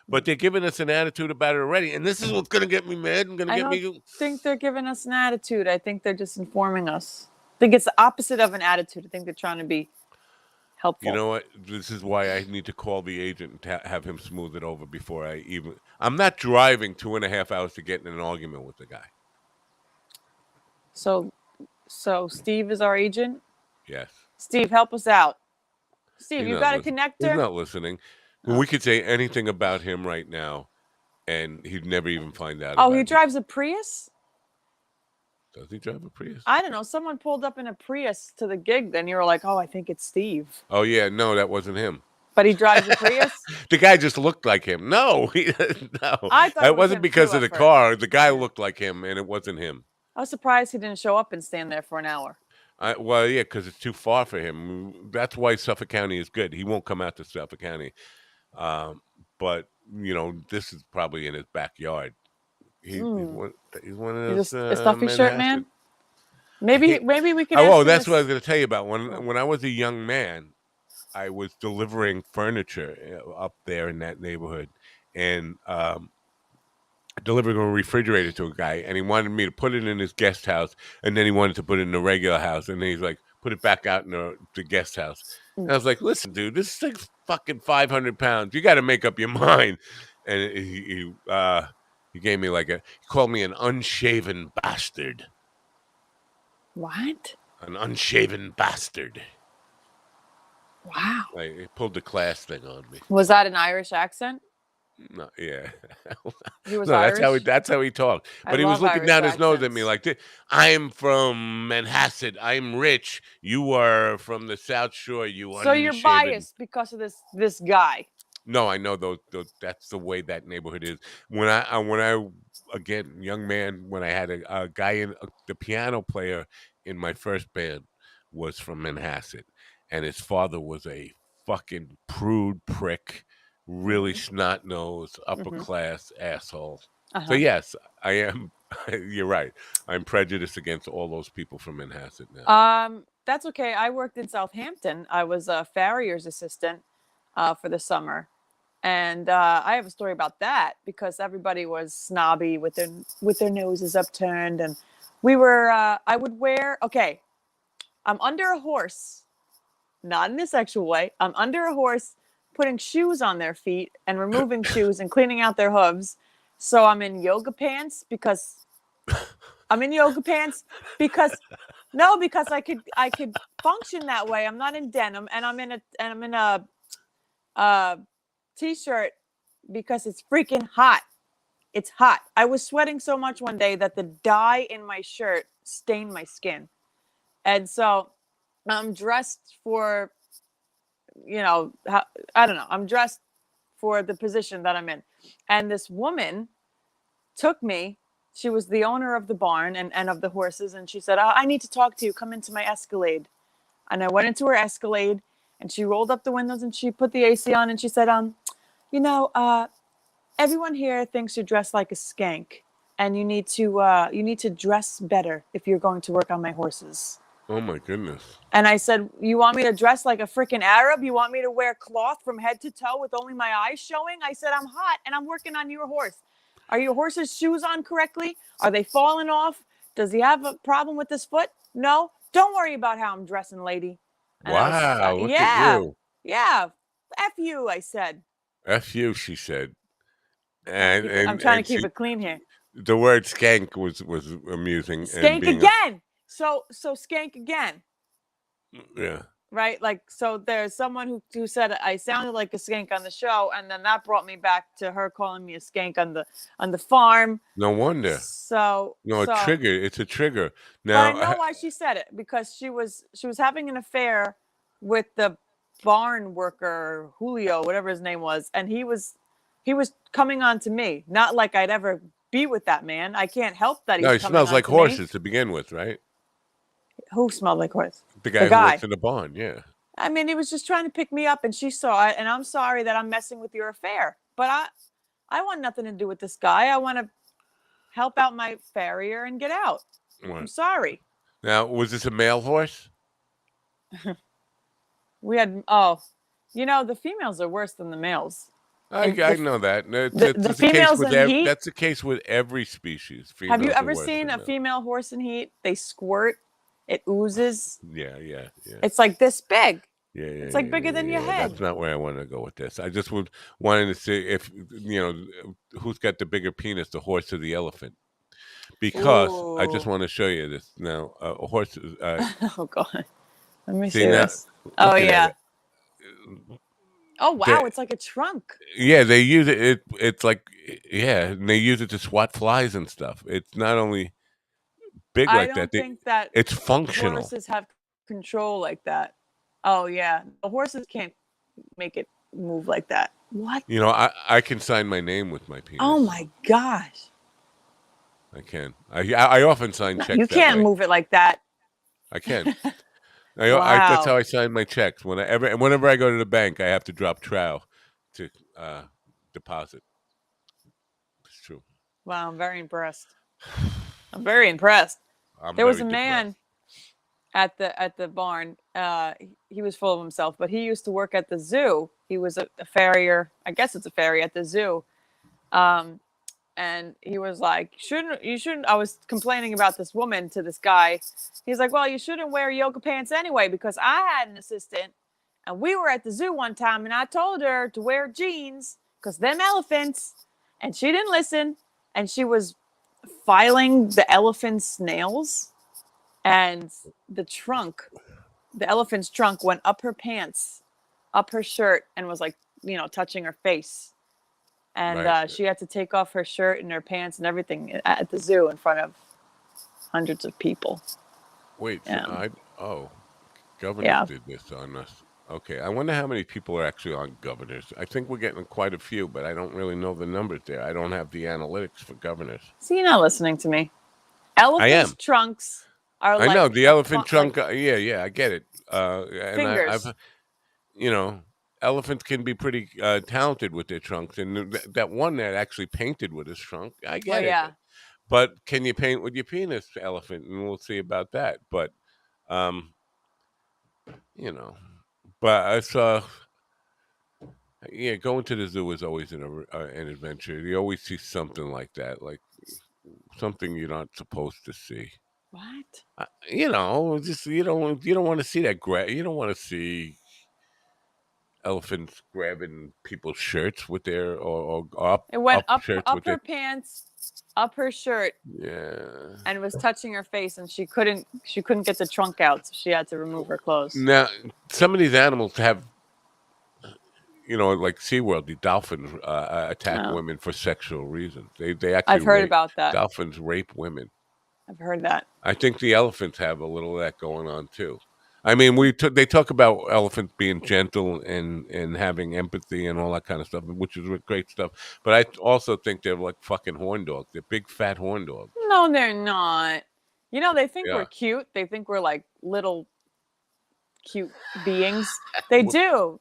But they're giving us an attitude about it already, and this is what's gonna get me mad and gonna I get don't me think they're giving us an attitude. I think they're just informing us. I think it's the opposite of an attitude. I think they're trying to be you helpful. know what? This is why I need to call the agent and have him smooth it over before I even I'm not driving 2.5 hours to get in an argument with the guy. So, so Steve is our agent. Yes. Steve, help us out. Steve, He's you not got a listening. He's connector? not listening. Oh. We could say anything about him right now, and he'd never even find out Oh, about he it. drives a Prius? Does he drive a Prius? I don't know. Someone pulled up in a Prius to the gig. Then you were like, oh, I think it's Steve. Oh yeah, no, that wasn't him. But he drives a Prius? The guy just looked like him. No, no, I thought it it was wasn't him because too of at the first. car. The guy Yeah. looked like him, and it wasn't him. I was surprised he didn't show up and stand there for an hour. Well, yeah, because it's too far for him. That's why Suffolk County is good. He won't come out to Suffolk County. But this is probably in his backyard. He's one of He's those a stuffy shirt man? Maybe we can ask Oh, him that's what I this. was going to tell you about. When I was a young man, I was delivering furniture up there in that neighborhood, and delivering a refrigerator to a guy, and he wanted me to put it in his guest house, and then he wanted to put it in the regular house, and then he's like, put it back out in the guest house. And I was like, listen, dude, this thing's fucking 500 pounds. You got to make up your mind. And he gave me he called me an unshaven bastard. What? An unshaven bastard. Wow. He pulled the class thing on me. Was that an Irish accent? No, yeah. He was No, Irish? that's how he talked. But he was love looking Irish down his nose at me accents. like this. I'm from Manhasset. I'm rich. You are from the South Shore. You So you're unshaven. biased because of this guy. No, I know those. That's the way that neighborhood is. When I again young man, when I had a guy in the piano player in my first band was from Manhasset, and his father was a fucking prude prick, really snot nosed, upper class asshole. So yes, I am. You're right. I'm prejudiced against all those people from Manhasset now. That's okay. I worked in Southampton. I was a farrier's assistant for the summer. And I have a story about that because everybody was snobby with their noses upturned, and we were. I would wear. Okay, I'm under a horse, not in a sexual way. I'm under a horse, putting shoes on their feet and removing shoes and cleaning out their hooves. So I'm in yoga pants because because I could function that way. I'm not in denim, and I'm in a t-shirt because it's freaking hot. It's hot. I was sweating so much one day that the dye in my shirt stained my skin. And so I'm dressed for, I don't know. I'm dressed for the position that I'm in. And this woman took me. She was the owner of the barn and of the horses. And she said, I need to talk to you. Come into my Escalade. And I went into her Escalade, and she rolled up the windows and she put the AC on, and she said, everyone here thinks you're dressed like a skank, and you need to dress better if you're going to work on my horses. Oh my goodness. And I said, you want me to dress like a freaking Arab? You want me to wear cloth from head to toe with only my eyes showing? I said, I'm hot and I'm working on your horse. Are your horse's shoes on correctly? Are they falling off? Does he have a problem with his foot? No. Don't worry about how I'm dressing, lady. And Wow, look at yeah, you. yeah. F you, I said. F you, she said. I'm trying to keep it clean here. The word skank was amusing. Skank again. So skank again. Yeah. Right? Like, so there's someone who said I sounded like a skank on the show, and then that brought me back to her calling me a skank on the farm. No wonder. So a trigger. It's a trigger. Now, Now but I know why she said it, because she was having an affair with the barn worker Julio, whatever his name was, and he was coming on to me. Not like I'd ever be with that man. I can't help that he's no, he coming smells on like to horses me. to begin with, right? Who smelled like horse? The guy who works in the barn, yeah. I mean, he was just trying to pick me up, and she saw it, and I'm sorry that I'm messing with your affair. But I want nothing to do with this guy. I want to help out my farrier and get out. Right. I'm sorry. Now, was this a male horse? We had the females are worse than the males. And I know that. the It's the case females with in heat. that's the case with every species. Have you Females are ever worse seen than a males. female horse in heat? They squirt, it oozes. Yeah, yeah, yeah. It's like this big. Yeah, yeah, It's like yeah, bigger yeah, than your yeah. That's head. not where I want to go with this. I just would wanted to see if who's got the bigger penis, the horse or the elephant? Because I just Ooh. want to show you this now. A horse. Oh god. Let me See see now, this. Oh looking at yeah. it, Oh they wow, it's like a trunk. yeah they use it. It's like yeah, and they use it to swat flies and stuff. It's not only big I like that. don't think that It's functional. horses have control like that. Oh yeah. The horses can't make it move like that. What? I can sign my name with my Oh penis. my gosh. I can. I often sign No, you checks that can't way. move it like that. I can. That's how Wow. I sign my checks. Whenever I go to the bank, I have to drop trow to uh, deposit. It's true. Wow, I'm very impressed. I'm very impressed. I'm There was very a man depressed. at the barn. He was full of himself, but he used to work at the zoo. He was a farrier. I guess it's a farrier at the zoo. Um, and he was like, "Shouldn't you shouldn't?" I was complaining about this woman to this guy. He's like, "Well, you shouldn't wear yoga pants anyway because I had an assistant, and we were at the zoo one time, and I told her to wear jeans because them elephants, and she didn't listen, and she was filing the elephant's nails." And the trunk, the elephant's trunk went up her pants, up her shirt, and was like, touching her face. And Right. she had to take off her shirt and her pants and everything at the zoo in front of hundreds of people. Wait. Um, Governors yeah. did this on us. Okay. I wonder how many people are actually on governors. I think we're getting quite a few, but I don't really know the numbers there. I don't have the analytics for governors. So you're not listening to me. I Elephants' am. trunks are I know like the elephant like trunk. Yeah, yeah. I get it. And I've fingers. you know, elephants can be pretty talented with their trunks, and that one that actually painted with his trunk, I Well, get it. yeah. But can you paint with your penis, elephant? And we'll see about that. But um, you know, but I saw. Yeah, going to the zoo is always an adventure. You always see something like that, like something you're not supposed to see. What? Just you don't want to see that. You don't want to see elephants grabbing people's shirts with their or It went up shirts with up their her pants, up her shirt, yeah. and was touching her face, and she couldn't get the trunk out, so she had to remove her clothes. Now some of these animals have like SeaWorld, the dolphins attack No, women for sexual reasons. They actually I've heard rape about that. dolphins rape women. I've heard that. I think the elephants have a little of that going on too. I mean, they talk about elephants being gentle and having empathy and all that kind of stuff, which is great stuff. But I also think they're like fucking horn dogs. They're big fat horn dogs. No, they're not. They think we're Yeah. cute. They think we're like little cute beings. They do.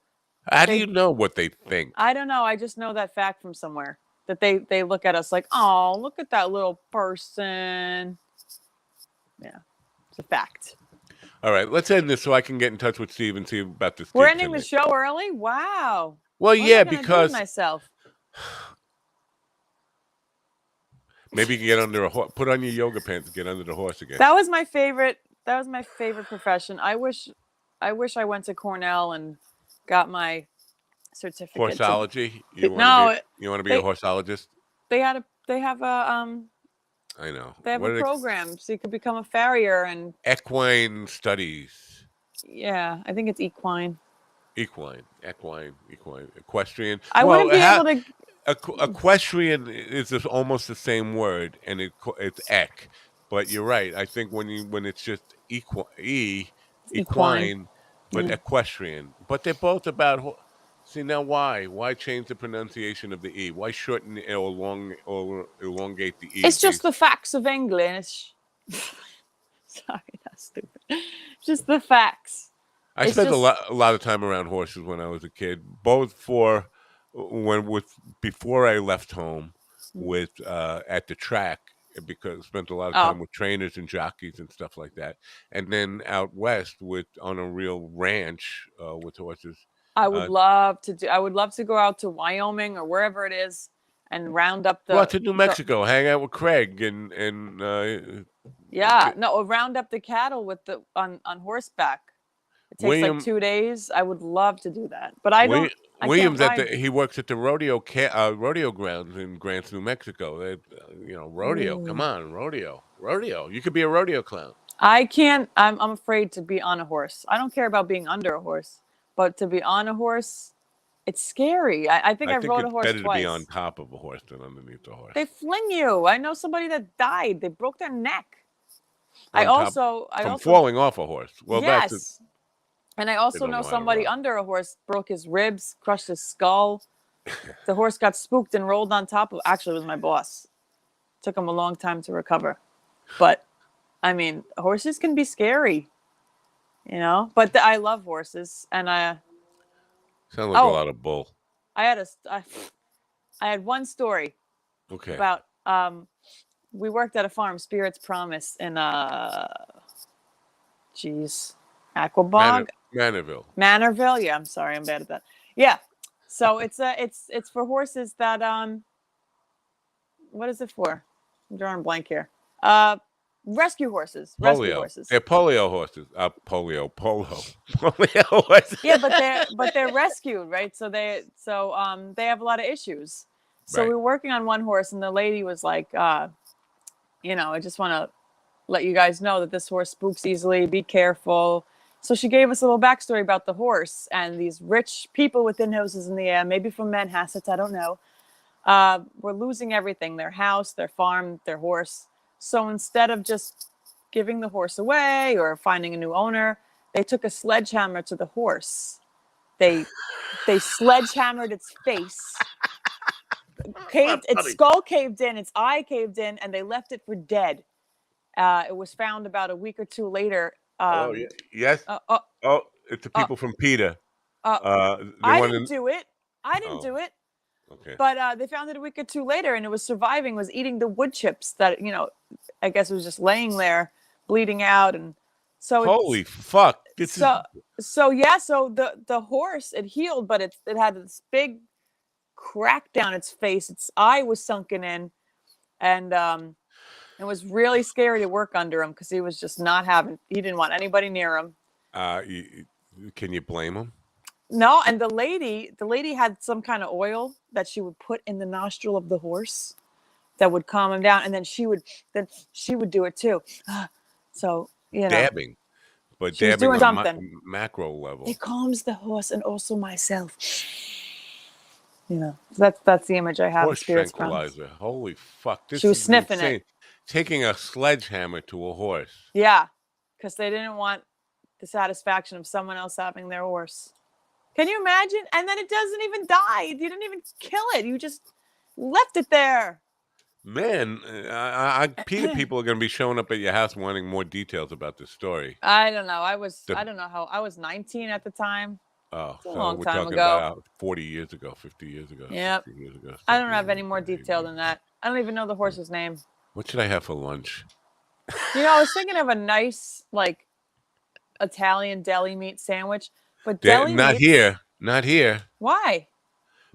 How do They you know what they think? I don't know. I just know that fact from somewhere that they look at us like, "Oh, look at that little person." Yeah. It's a fact. All right, let's end this so I can get in touch with Steve and see about this We're gig ending the tonight. show early? Wow. Well, What am yeah, I going to do with because myself? maybe you can get under a horse. Put on your yoga pants and get under the horse again. That was my favorite profession. I wish I went to Cornell and got my certificate to Horseology. You want to No, be a they horseologist? they have I know. they have What a are they? program so you could become a farrier and Equine studies. yeah, I think it's equine. Equine, equestrian. I Well, wouldn't be able to equestrian is almost the same word, and it's ek. But you're right. I think when it's just it's equine. equine, but Yeah. equestrian. But they're both about. See now, why? Why change the pronunciation of the e? Why shorten or elongate the e? It's just the facts of English. Sorry, that's stupid. Just the facts. I It's spent just a lot of time around horses when I was a kid, both before I left home with at the track because spent a lot of Oh, time with trainers and jockeys and stuff like that. And then out west with on a real ranch with horses. Uh, I would love to go out to Wyoming or wherever it is and round up go out to New the Mexico, hang out with Craig, and yeah, no, round up the cattle with the on horseback. It takes like William 2 days. I would love to do that, but William I can't Williams ride. he works at the rodeo grounds in Grants, New Mexico. Rodeo. Come Ooh. on, rodeo. You could be a rodeo clown. I can't. I'm afraid to be on a horse. I don't care about being under a horse, but to be on a horse, it's scary. I think I I think rode a it's horse better to be on twice. top of a horse than underneath a horse. They fling you. I know somebody that died. They broke their neck. On top I from also, falling off a horse. Well, yes. And I they also don't know know how to somebody ride. under a horse broke his ribs, crushed his skull. The horse got spooked and rolled on top of. Actually, it was my boss. Took him a long time to recover, but I mean, horses can be scary, you know. But I love horses, and Sounds like a oh, lot of bull. I had a I had one story Okay. about we worked at a farm, Spirits Promise, in geez, Aquabog, Manorville. Manorville. Yeah, I'm sorry, I'm bad at that. Yeah, so it's for horses that what is it for? I'm drawing a blank here. Uh, rescue horses, rescue Polio. horses. They're polio horses. Polo. Polio horses. Yeah, but they're rescued, right? So they have a lot of issues. So Right. we were working on one horse, and the lady was like, you know, I just want to let you guys know that this horse spooks easily. Be careful. So she gave us a little backstory about the horse and these rich people within houses in the air, maybe from Manhasset, I don't know. Were losing everything, their house, their farm, their horse. So instead of just giving the horse away or finding a new owner, they took a sledgehammer to the horse. They sledgehammered its face, That's caved its funny. skull caved in, its eye caved in, and they left it for dead. It was found about a week or two later. Oh yeah. Yes. Uh, uh, Oh, it's the uh, people from PETA. uh, They I want didn't to. do it. I didn't Oh, do it. okay. But they found it a week or two later, and it was surviving, was eating the wood chips that, you know, I guess it was just laying there, bleeding out, and so Holy fuck! This is so so yeah. So the horse, it healed, but it had this big crack down its face. Its eye was sunken in, and it was really scary to work under him because he was just not having. He didn't want anybody near him. uh, can you blame them? No, and the lady had some kind of oil that she would put in the nostril of the horse that would calm him down, and then she would do it too. So you know, Dabbing, but she was dabbing doing on something. macro level. It calms the horse and also myself. You know, so that's the image I have of Horse Spirits Promise. tranquilizer. Holy fuck! She This was is sniffing it. insane. Taking a sledgehammer to a horse. Yeah, because they didn't want the satisfaction of someone else having their horse. Can you imagine? And then it doesn't even die. You didn't even kill it. You just left it there. Man, PETA people are going to be showing up at your house wanting more details about this story. I don't know. The, I don't know how I was 19 at the time. oh, It's a so long we're time talking ago. about 40 years ago, 50 years ago, Yep. 60 years ago. I don't 70 have any years more ago, 80 detail years than ago. that. I don't even know the horse's name. What should I have for lunch? You know, I was thinking of a nice like Italian deli meat sandwich, but Not meats. here. Not here. Why?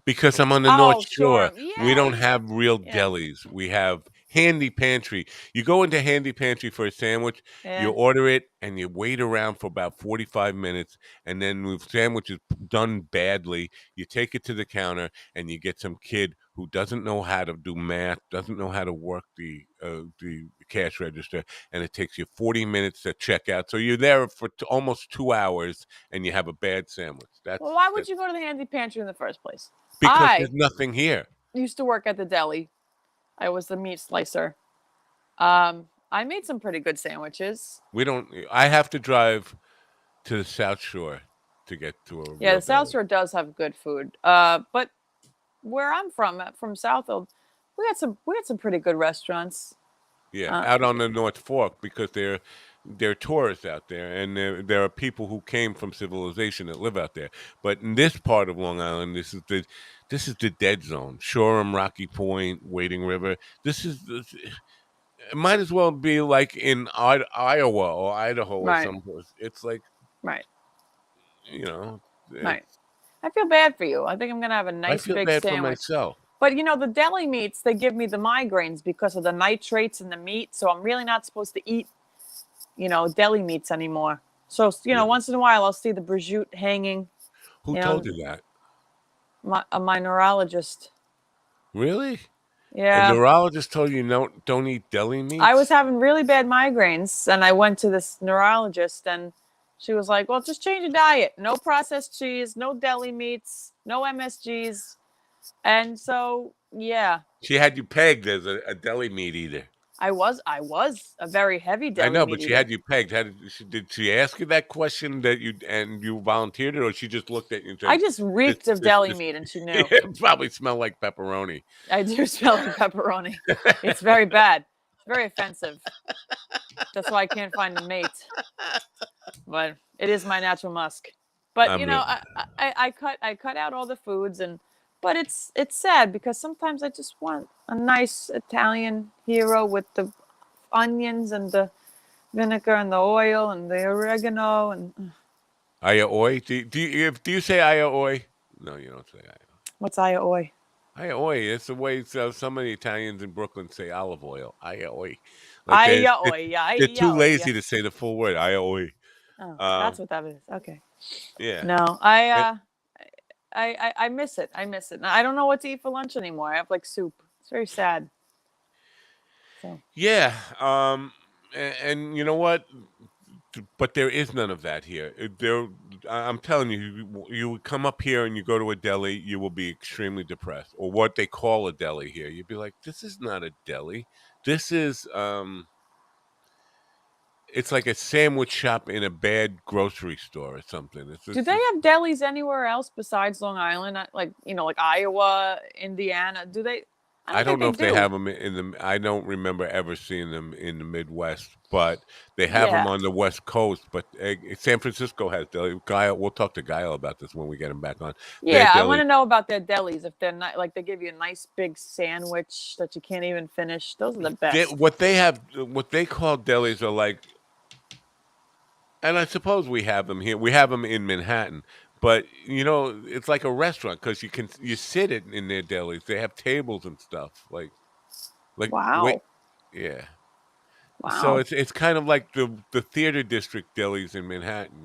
Because I'm on the North Oh, Shore. sure. We Yeah, don't have real yeah, delis. We have Handy Pantry. You go into Handy Pantry for a sandwich, you yeah. order it, and you wait around for about 45 minutes. And then when the sandwich is done badly, you take it to the counter and you get some kid who doesn't know how to do math, doesn't know how to work the cash register, and it takes you 40 minutes to check out. So you're there for almost 2 hours and you have a bad sandwich. Well, why would That's you go to the handy pantry in the first place? because there's I nothing here. used to work at the deli. I was the meat slicer. I made some pretty good sandwiches. We don't. I have to drive to the South Shore to get to a Yeah, real the South deli. Shore does have good food. But where I'm from Southfield, we got some pretty good restaurants. Yeah, Uh, out on the North Fork because they're tourists out there, and there are people who came from civilization that live out there. But in this part of Long Island, this is the dead zone. Shoreham, Rocky Point, Wading River. This is It might as well be like in Iowa or Idaho or Right, someplace. It's like, right, you know, right. it's I feel bad for you. I think I'm gonna have a I nice feel big bad for sandwich. myself. But you know, the deli meats, they give me the migraines because of the nitrates in the meat. So I'm really not supposed to eat, deli meats anymore. So, Really? once in a while I'll see the prosciutto hanging, Who you told know, you that? my neurologist. Really? A Yeah. neurologist told you no, don't eat deli I was meats? having really bad migraines and I went to this neurologist and she was like, well, just change your diet. No processed cheese, no deli meats, no MSGs. And so, yeah, She had you pegged as a deli meat eater. I was a very heavy I deli know, meat but she eater. had you pegged. Did she ask you that question that you volunteered it, or she just looked at you and I said, just "This, reeked of this, deli this, meat and she knew. yeah, probably smell like pepperoni." I do smell like pepperoni. It's very bad. It's very offensive. That's why I can't find a mate. But it is my natural musk. But I'm I cut out all the foods but it's sad because sometimes I just want a nice Italian hero with the onions and the vinegar and the oil and the oregano and aya oi. Do you say aya oi? No, you don't say aya. what's aya oi? Aya oi. It's the way some of the Italians in Brooklyn say olive oil. Aya oi. Like Aya oi, they're aya too oi. lazy to say the full word. Aya oi. Oh, that's Um, what that is. Okay. yeah. No, I miss it. I miss it. I don't know what to eat for lunch anymore. I have like soup. It's very sad. So Yeah, and you know what? But there is none of that here. I'm telling you, you would come up here and you go to a deli, you will be extremely depressed, or what they call a deli here. You'd be like, "This is not a deli. This is it's like a sandwich shop in a bad grocery store or something." It's do this they is have delis anywhere else besides Long Island? Like like Iowa, Indiana? Do they? I I don't think don't know they if they do. have them in the. I don't remember ever seeing them in the Midwest, but they have them Yeah, on the West Coast. But San Francisco has deli. Guile, we'll talk to Guile about this when we get him back on. Their yeah. I want deli. to know about their delis. If they're not like they give you a nice big sandwich that you can't even finish. Those are the best. What they have, what they call delis are like, and I suppose we have them here. We have them in Manhattan, but it's like a restaurant because you sit in their delis. They have tables and stuff. Wait, Wow, yeah. So wow. it's kind of like the theater district delis in Manhattan,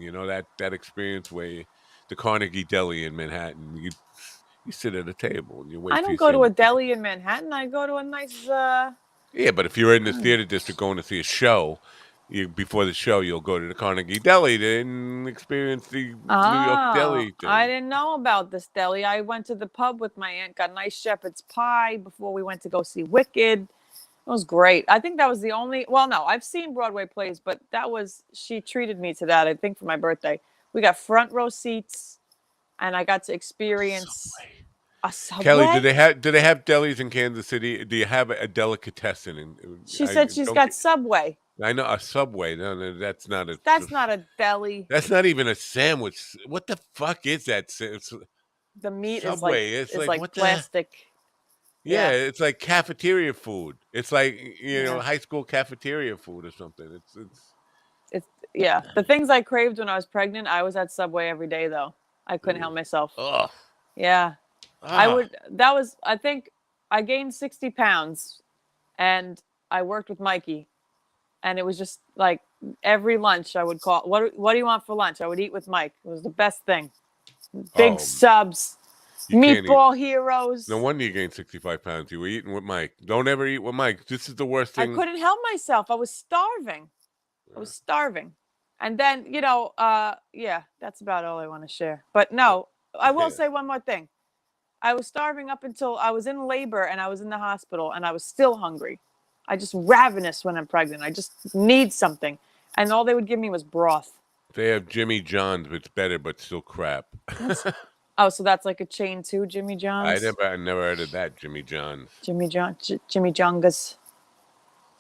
that experience where the Carnegie Deli in Manhattan, you sit at a table and you I wait for don't your go to a sandwich to come. deli in Manhattan. I go to a nice. Yeah, but if you're in the Mm. theater district going to see a show, before the show you'll go to the Carnegie Deli to experience the New York Oh, deli I thing. didn't know about this deli. I went to the pub with my aunt, got nice shepherd's pie before we went to go see Wicked. It was great. I think that was the only, well, no, I've seen Broadway plays, but she treated me to that, I think, for my birthday. We got front row seats and I got to experience Subway. a Kelly, Subway. do they have delis in Kansas City? Do you have a delicatessen? She I said she's don't. got Subway. I know a Subway. No, no, that's not a. That's not a deli. That's not even a sandwich. What the fuck is that? The meat is like Subway. It's is like like what the. plastic. Yeah, Yeah. it's like cafeteria food. It's like Yeah. high school cafeteria food or something. It's. It's yeah. The things I craved when I was pregnant, I was at Subway every day though. I couldn't Ooh. help myself. Ugh. Yeah. I Ah. would that was I think I gained 60 pounds and I worked with Mikey and it was just like every lunch I would call what do you want for lunch? I would eat with Mike. It was the best thing. Big Oh, subs, you can't eat. meatball No heroes. wonder you gained 65 pounds. You were eating with Mike. Don't ever eat with Mike. This is the worst I thing. couldn't help myself. I was starving. I was starving. And then, yeah, that's about all I want to share. But no, I will Yeah. say one more thing. I was starving up until I was in labor and I was in the hospital and I was still hungry. I just ravenous when I'm pregnant. I just need something. And all they would give me was broth. They have Jimmy John's, which is better, but still crap. What's Oh, so that's like a chain too, Jimmy I John's? never heard of that, Jimmy John's. Jimmy Jongas.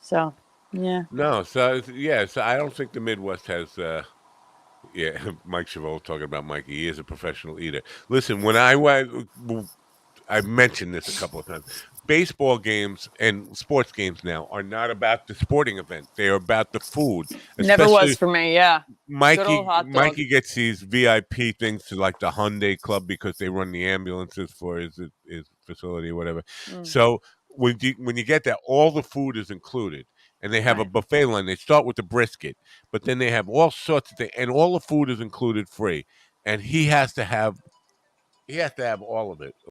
So, yeah. No, so yeah, so I don't think the Midwest has. Yeah, Mike Chavot talking about Mikey. He is a professional eater. Listen, when I mentioned this a couple of times. baseball games and sports games now are not about the sporting event. They are about the food, Never was especially for me. Yeah. Good old hot dog. Mikey gets these VIP things to like the Hyundai Club because they run the ambulances for his facility or whatever. Mm, So when you get that, all the food is included, and they have a right. buffet line. They start with the brisket, but then they have all sorts of things, and all the food is included free. And he has to have all of it.